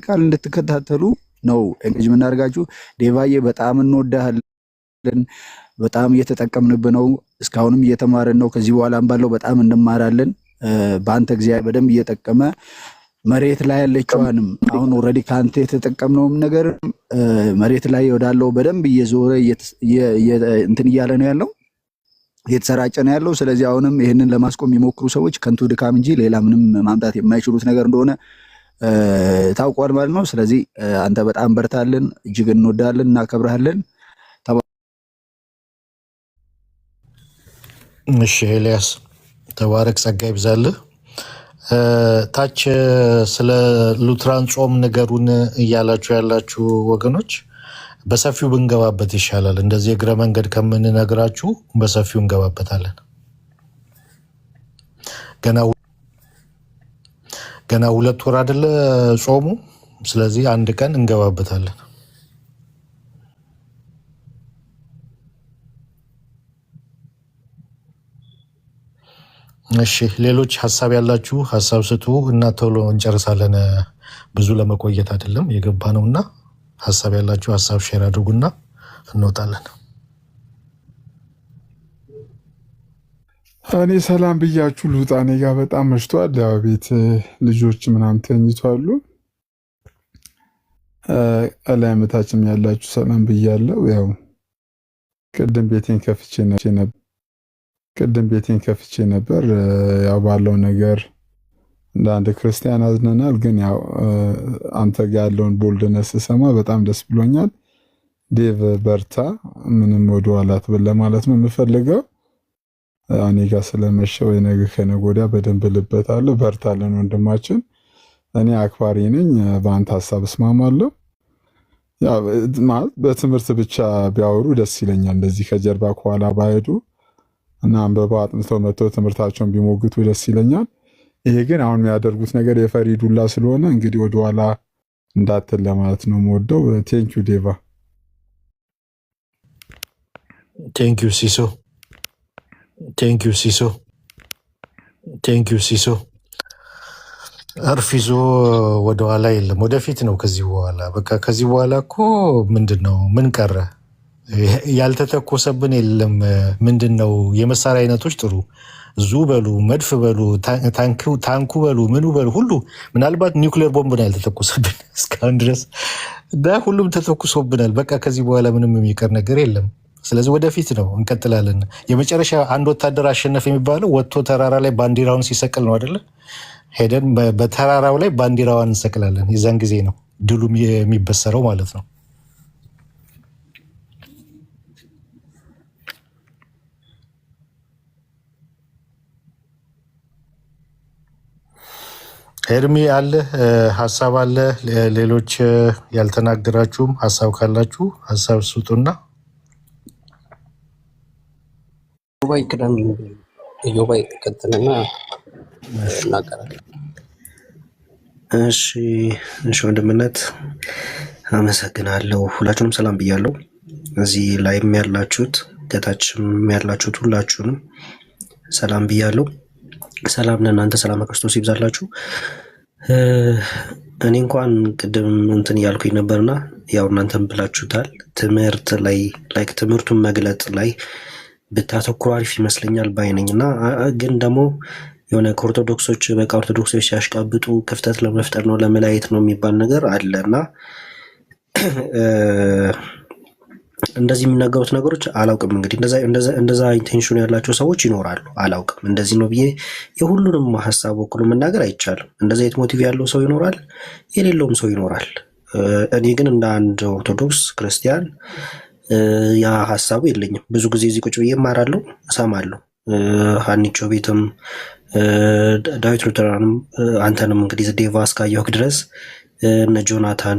ቃል እንድትከታተሉ ነው እንግዲህ የምናደርጋችሁ። ዴቫዬ በጣም እንወዳለን። በጣም እየተጠቀምንብህ ነው። እስካሁንም እየተማርን ነው። ከዚህ በኋላም ባለው በጣም እንማራለን። በአንተ እግዚአብሔር በደንብ እየጠቀመ መሬት ላይ ያለችዋንም አሁን ኦልሬዲ ከአንተ የተጠቀምነውም ነገር መሬት ላይ ወዳለው በደንብ እየዞረ እንትን እያለ ነው ያለው፣ እየተሰራጨ ነው ያለው። ስለዚህ አሁንም ይህንን ለማስቆም የሚሞክሩ ሰዎች ከንቱ ድካም እንጂ ሌላ ምንም ማምጣት የማይችሉት ነገር እንደሆነ ታውቋል ማለት ነው። ስለዚህ አንተ በጣም በርታልን፣ እጅግ እንወዳለን፣ እናከብርሃለን። እሺ ኤልያስ ተባረክ፣ ጸጋ ይብዛልህ። ታች ስለ ሉትራን ጾም ንገሩን እያላችሁ ያላችሁ ወገኖች በሰፊው ብንገባበት ይሻላል። እንደዚህ እግረ መንገድ ከምንነግራችሁ በሰፊው እንገባበታለን። ገና 2 ወር አይደለ ጾሙ። ስለዚህ አንድ ቀን እንገባበታለን። እሺ ሌሎች ሀሳብ ያላችሁ ሀሳብ ስጡ እና ቶሎ እንጨርሳለን። ብዙ ለመቆየት አይደለም የገባ ነውና ሀሳብ ያላችሁ ሀሳብ ሼር አድርጉና እንወጣለን። እኔ ሰላም ብያችሁ ልውጣ። እኔ ጋር በጣም መሽቷል። ያው ቤት ልጆች ምናምን ተኝቷሉ። እላይ መታችም ያላችሁ ሰላም ብያለሁ። ያው ቅድም ቤቴን ከፍቼ ነበር። ያው ባለው ነገር እንደ አንድ ክርስቲያን አዝነናል። ግን ያው አንተ ጋር ያለውን ቦልድነስ ስሰማ በጣም ደስ ብሎኛል። ዴቭ በርታ፣ ምንም ወደኋላ አትበል ለማለት ነው የምፈልገው። እኔ ጋር ስለመሸ ወይ ነገ ከነገ ወዲያ በደንብ ልበታለሁ። በርታለን ወንድማችን። እኔ አክባሪ ነኝ፣ በአንተ ሀሳብ እስማማለሁ። ያው ማለት በትምህርት ብቻ ቢያወሩ ደስ ይለኛል። እንደዚህ ከጀርባ ከኋላ ባይሄዱ እና አንበባ አጥንተው መጥተው ትምህርታቸውን ቢሞግቱ ደስ ይለኛል። ይሄ ግን አሁን የሚያደርጉት ነገር የፈሪ ዱላ ስለሆነ እንግዲህ ወደኋላ እንዳትል ለማለት ነው የምወደው። ቴንኪዩ ዴቫ። ቴንኪዩ ሲሶ። እርፍ ይዞ ወደኋላ የለም ወደፊት ነው። ከዚህ በኋላ በቃ ከዚህ በኋላ እኮ ምንድን ነው ምን ቀረ? ያልተተኮሰብን የለም። ምንድን ነው የመሳሪያ አይነቶች ጥሩ ዙ በሉ መድፍ በሉ ታንኩ በሉ ምኑ በሉ ሁሉ ምናልባት ኒውክሌር ቦምብ ነው ያልተተኮሰብን እስካሁን ድረስ እና ሁሉም ተተኩሶብናል። በቃ ከዚህ በኋላ ምንም የሚቀር ነገር የለም። ስለዚህ ወደፊት ነው እንቀጥላለን። የመጨረሻ አንድ ወታደር አሸነፍ የሚባለው ወጥቶ ተራራ ላይ ባንዲራውን ሲሰቅል ነው አይደለ? ሄደን በተራራው ላይ ባንዲራዋን እንሰቅላለን። የዛን ጊዜ ነው ድሉም የሚበሰረው ማለት ነው። ኤርሚ አለ ሀሳብ አለ። ሌሎች ያልተናገራችሁም ሀሳብ ካላችሁ ሀሳብ ስጡና ዮባይ ቅደም ዮባይ ቀጥልና እናገራለን። እሺ ወንድምነት አመሰግናለሁ። ሁላችሁንም ሰላም ብያለሁ። እዚህ ላይም ያላችሁት ከታችም ያላችሁት ሁላችሁንም ሰላም ብያለሁ። ሰላም ለእናንተ፣ ሰላም ክርስቶስ ይብዛላችሁ። እኔ እንኳን ቅድም እንትን እያልኩኝ ነበርና ያው እናንተም ብላችሁታል። ትምህርት ላይ ትምህርቱን መግለጥ ላይ ብታተኩሩ አሪፍ ይመስለኛል ባይነኝ እና ግን ደግሞ የሆነ ከኦርቶዶክሶች በቃ ኦርቶዶክሶች ሲያሽቃብጡ ክፍተት ለመፍጠር ነው ለመለያየት ነው የሚባል ነገር አለ እና እንደዚህ የሚናገሩት ነገሮች አላውቅም። እንግዲህ እንደዛ ኢንቴንሽን ያላቸው ሰዎች ይኖራሉ። አላውቅም እንደዚህ ነው ብዬ የሁሉንም ሀሳብ ወክሎ መናገር አይቻልም። እንደዚ አይነት ሞቲቭ ያለው ሰው ይኖራል፣ የሌለውም ሰው ይኖራል። እኔ ግን እንደ አንድ ኦርቶዶክስ ክርስቲያን ያ ሀሳቡ የለኝም። ብዙ ጊዜ እዚህ ቁጭ ብዬ እማራለሁ፣ እሰማለሁ። ሀኒቾ ቤትም ዳዊት ሉተራንም አንተንም እንግዲህ ዴቫ እስካየሁ ድረስ እነ ጆናታን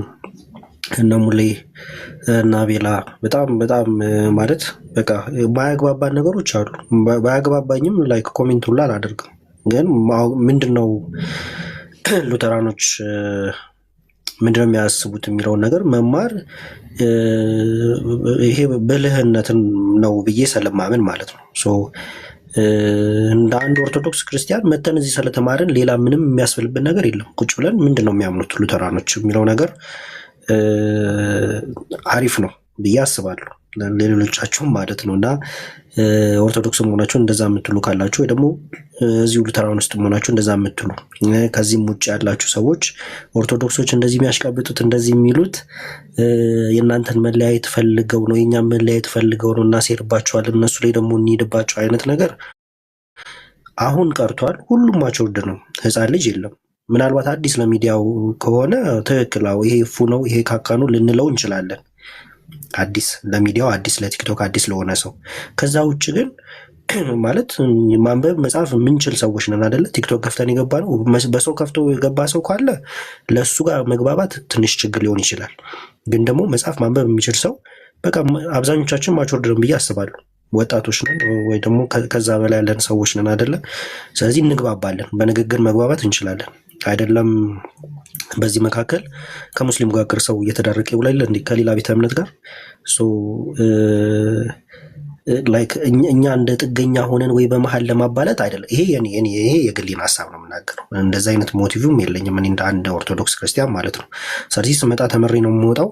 እነ ሙሌ እና ቤላ በጣም ማለት በቃ ባያግባባን ነገሮች አሉ። ባያግባባኝም ላይክ ኮሜንት ሁላ አላደርግም። ግን ምንድነው ሉተራኖች ምንድነው የሚያስቡት የሚለውን ነገር መማር ይሄ ብልህነትን ነው ብዬ ስለማምን ማለት ነው። እንደ አንድ ኦርቶዶክስ ክርስቲያን መተን እዚህ ስለተማርን ሌላ ምንም የሚያስፈልብን ነገር የለም። ቁጭ ብለን ምንድነው የሚያምኑት ሉተራኖች የሚለው ነገር አሪፍ ነው ብዬ አስባለሁ፣ ለሌሎቻችሁም ማለት ነው። እና ኦርቶዶክስ መሆናችሁ እንደዛ የምትሉ ካላችሁ ወይ ደግሞ እዚሁ ሉተራን ውስጥ መሆናችሁ እንደዛ የምትሉ ከዚህም ውጭ ያላችሁ ሰዎች ኦርቶዶክሶች እንደዚህ የሚያሽቃብጡት እንደዚህ የሚሉት የእናንተን መለያየት ፈልገው ነው፣ የእኛም መለያየት ፈልገው ነው፣ እናሴርባቸዋለን እነሱ ላይ ደግሞ እንሄድባቸው አይነት ነገር አሁን ቀርቷል። ሁሉም ማቾርድ ነው፣ ህፃን ልጅ የለም። ምናልባት አዲስ ለሚዲያው ከሆነ ትክክላው ይሄ ፉ ነው ይሄ ካካ ነው ልንለው እንችላለን። አዲስ ለሚዲያው፣ አዲስ ለቲክቶክ፣ አዲስ ለሆነ ሰው። ከዛ ውጭ ግን ማለት ማንበብ መጽሐፍ የምንችል ሰዎች ነን አይደለ? ቲክቶክ ከፍተን የገባ ነው። በሰው ከፍቶ የገባ ሰው ካለ ለእሱ ጋር መግባባት ትንሽ ችግር ሊሆን ይችላል። ግን ደግሞ መጽሐፍ ማንበብ የሚችል ሰው በቃ አብዛኞቻችን ማቾርድ ነን ብዬ አስባለሁ። ወጣቶች ነን ወይ ደግሞ ከዛ በላይ ያለን ሰዎች ነን አይደለ? ስለዚህ እንግባባለን፣ በንግግር መግባባት እንችላለን። አይደለም በዚህ መካከል ከሙስሊም ጋር ሰው እየተዳረቀ ይውላል እንዴ ከሌላ ቤተ እምነት ጋር ላይክ እኛ እንደ ጥገኛ ሆነን ወይ በመሀል ለማባላት አይደለም። ይሄ ይሄ የግሌን ሀሳብ ነው የምናገረው። እንደዛ አይነት ሞቲቭም የለኝም እኔ እንደ አንድ ኦርቶዶክስ ክርስቲያን ማለት ነው። ስለዚህ ስመጣ ተመሪ ነው የምወጣው።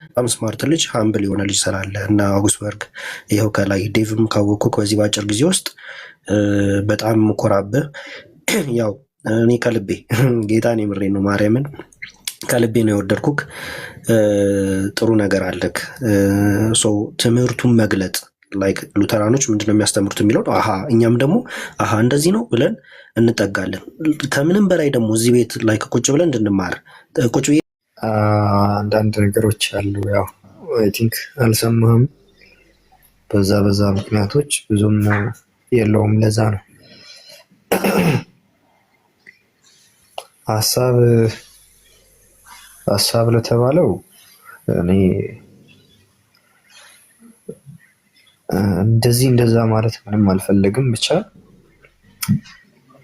በጣም ስማርት ልጅ ሀምብል የሆነ ልጅ ስላለ እና አውግስበርግ ይኸው ከላይ ዴቭም ካወቅኩ በዚህ በአጭር ጊዜ ውስጥ በጣም ኮራብህ። ያው እኔ ከልቤ ጌታን የምሬ ነው ማርያምን ከልቤ ነው የወደድኩክ። ጥሩ ነገር አለክ። ትምህርቱን መግለጥ ላይክ ሉተራኖች ምንድነው የሚያስተምሩት የሚለው እኛም ደግሞ እንደዚህ ነው ብለን እንጠጋለን። ከምንም በላይ ደግሞ እዚህ ቤት ላይክ ቁጭ ብለን እንድንማር ቁጭ ብዬ አንዳንድ ነገሮች አሉ። ያው አይ ቲንክ አልሰማህም። በዛ ምክንያቶች ብዙም የለውም። ለዛ ነው ሀሳብ ለተባለው እኔ እንደዛ ማለት ምንም አልፈለግም። ብቻ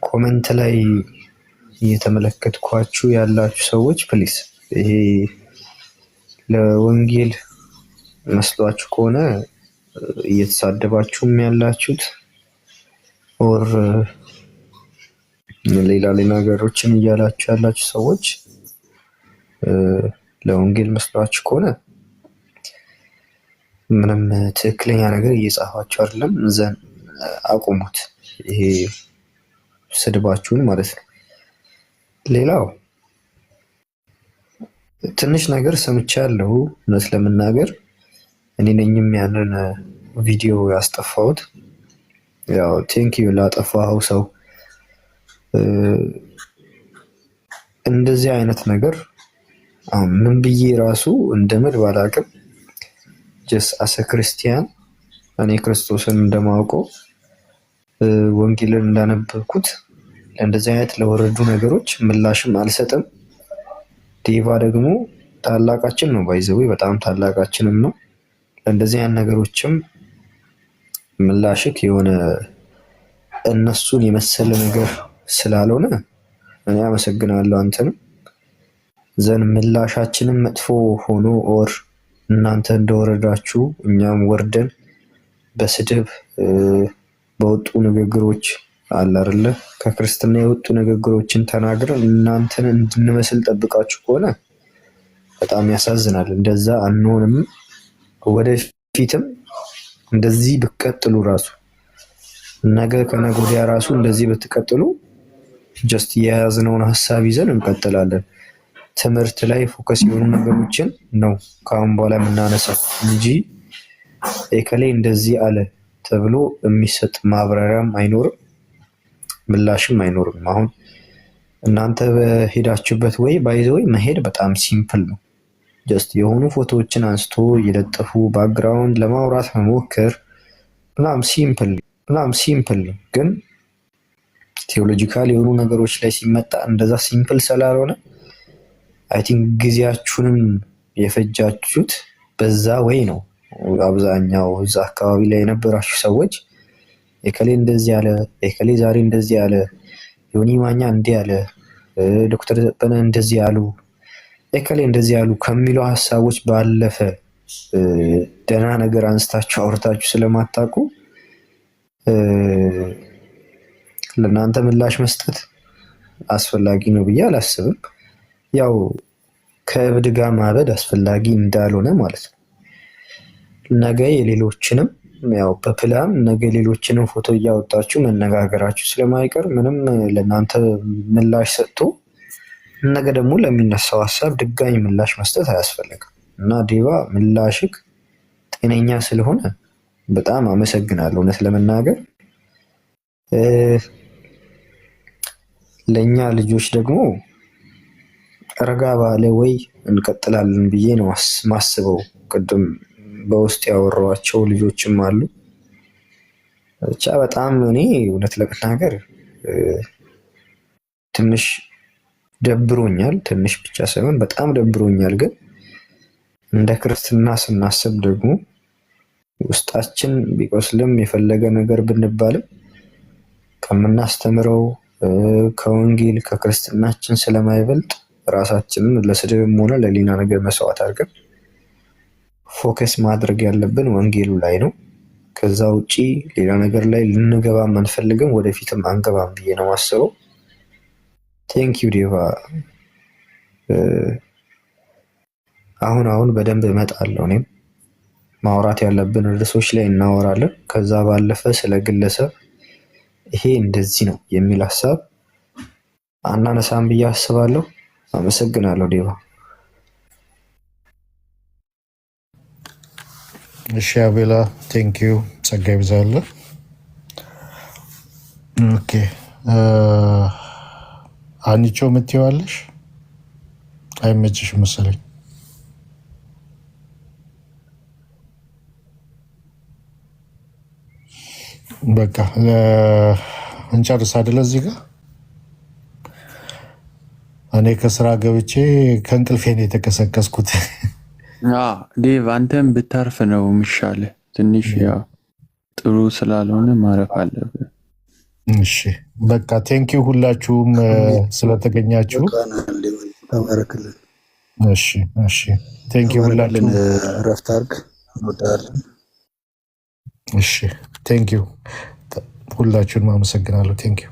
ኮመንት ላይ እየተመለከትኳችሁ ያላችሁ ሰዎች ፕሊስ ይሄ ለወንጌል መስሏችሁ ከሆነ እየተሳደባችሁም ያላችሁት ኦር ሌላ ነገሮችን እያላችሁ ያላችሁ ሰዎች ለወንጌል መስሏችሁ ከሆነ ምንም ትክክለኛ ነገር እየጻፋችሁ አይደለም። ዘን አቁሙት፣ ይሄ ስድባችሁን ማለት ነው። ሌላው ትንሽ ነገር ሰምቻለሁ። እውነት ለመናገር እኔ ነኝም ያንን ቪዲዮ ያስጠፋሁት። ያው ቴንኪዩ ላጠፋኸው ሰው። እንደዚህ አይነት ነገር ምን ብዬ ራሱ እንደምል ባላቅም ጀስ አሰ ክርስቲያን እኔ ክርስቶስን እንደማውቀው ወንጌልን እንዳነበብኩት ለእንደዚህ አይነት ለወረዱ ነገሮች ምላሽም አልሰጥም። ዴቫ ደግሞ ታላቃችን ነው፣ ባይዘዌ በጣም ታላቃችንም ነው። ለእንደዚህ አይነት ነገሮችም ምላሽክ የሆነ እነሱን የመሰለ ነገር ስላልሆነ እኔ አመሰግናለሁ አንተንም። ዘን ምላሻችንም መጥፎ ሆኖ ኦር እናንተ እንደወረዳችሁ እኛም ወርደን በስድብ በወጡ ንግግሮች አለ አይደለ ከክርስትና የወጡ ንግግሮችን ተናግረን እናንተን እንድንመስል ጠብቃችሁ ከሆነ በጣም ያሳዝናል። እንደዛ አንሆንም። ወደፊትም እንደዚህ ብትቀጥሉ ራሱ ነገ ከነገ ወዲያ ራሱ እንደዚህ ብትቀጥሉ ጀስት የያዝነውን ሀሳብ ይዘን እንቀጥላለን። ትምህርት ላይ ፎከስ የሆኑ ነገሮችን ነው ከአሁን በኋላ የምናነሳው እንጂ ኤከሌ እንደዚህ አለ ተብሎ የሚሰጥ ማብራሪያም አይኖርም፣ ምላሽም አይኖርም። አሁን እናንተ በሄዳችሁበት ወይ ባይዘወይ መሄድ በጣም ሲምፕል ነው። ጀስት የሆኑ ፎቶዎችን አንስቶ የለጠፉ ባክግራውንድ ለማውራት መሞከር በጣም ሲምፕል ነው። ግን ቴዎሎጂካል የሆኑ ነገሮች ላይ ሲመጣ እንደዛ ሲምፕል ስላልሆነ አይ ቲንክ ጊዜያችሁንም የፈጃችሁት በዛ ወይ ነው። አብዛኛው እዛ አካባቢ ላይ የነበራችሁ ሰዎች ኤከሌ እንደዚህ ያለ፣ ኤከሌ ዛሬ እንደዚህ ያለ፣ ዮኒ ማኛ እንዲህ ያለ፣ ዶክተር ዘበነ እንደዚህ ያሉ፣ ኤከሌ እንደዚህ ያሉ ከሚለው ሀሳቦች ባለፈ ደህና ነገር አንስታችሁ አውርታችሁ ስለማታውቁ ለእናንተ ምላሽ መስጠት አስፈላጊ ነው ብዬ አላስብም። ያው ከእብድ ጋር ማበድ አስፈላጊ እንዳልሆነ ማለት ነው። ነገ የሌሎችንም ያው በፕላን ነገ ሌሎችንም ፎቶ እያወጣችሁ መነጋገራችሁ ስለማይቀር ምንም ለእናንተ ምላሽ ሰጥቶ ነገ ደግሞ ለሚነሳው ሀሳብ ድጋሚ ምላሽ መስጠት አያስፈልግም እና ዴቫ ምላሽክ ጤነኛ ስለሆነ በጣም አመሰግናለሁ። እውነት ለመናገር ለእኛ ልጆች ደግሞ ረጋ ባለ ወይ እንቀጥላለን ብዬ ነው ማስበው። ቅድም በውስጥ ያወራኋቸው ልጆችም አሉ። ብቻ በጣም እኔ እውነት ለመናገር ትንሽ ደብሮኛል። ትንሽ ብቻ ሳይሆን በጣም ደብሮኛል። ግን እንደ ክርስትና ስናስብ ደግሞ ውስጣችን ቢቆስልም የፈለገ ነገር ብንባልም ከምናስተምረው ከወንጌል ከክርስትናችን ስለማይበልጥ ራሳችንን ለስድብም ሆነ ለሌላ ነገር መስዋዕት አድርገን ፎከስ ማድረግ ያለብን ወንጌሉ ላይ ነው። ከዛ ውጪ ሌላ ነገር ላይ ልንገባም አንፈልግም፣ ወደፊትም አንገባም ብዬ ነው ማስበው። ቴንኪዩ ዴቫ። አሁን በደንብ እመጣለሁ። እኔም ማውራት ያለብን ርዕሶች ላይ እናወራለን። ከዛ ባለፈ ስለ ግለሰብ ይሄ እንደዚህ ነው የሚል ሀሳብ አናነሳም ብዬ አስባለሁ። አመሰግናለሁ ዴቫ። እሺ አቤላ ቴንኪዩ። ጸጋ ይብዛልህ። ኦኬ አንቺ የምትይዋለሽ አይመችሽ መሰለኝ። በቃ እንጨርስ አይደለ? እዚህ ጋር እኔ ከስራ ገብቼ ከእንቅልፌን የተቀሰቀስኩት። ዴቭ አንተም ብታርፍ ነው የሚሻልህ። ትንሽ ያው ጥሩ ስላልሆነ ማረፍ አለብን። እሺ በቃ ቴንኪው ሁላችሁም ስለተገኛችሁ። ተባረክልን። እሺ ቴንኪው ሁላችሁም። ረፍት አድርግ። እንወዳለን። እሺ ቴንኪው ሁላችሁንም አመሰግናለሁ። ቴንኪው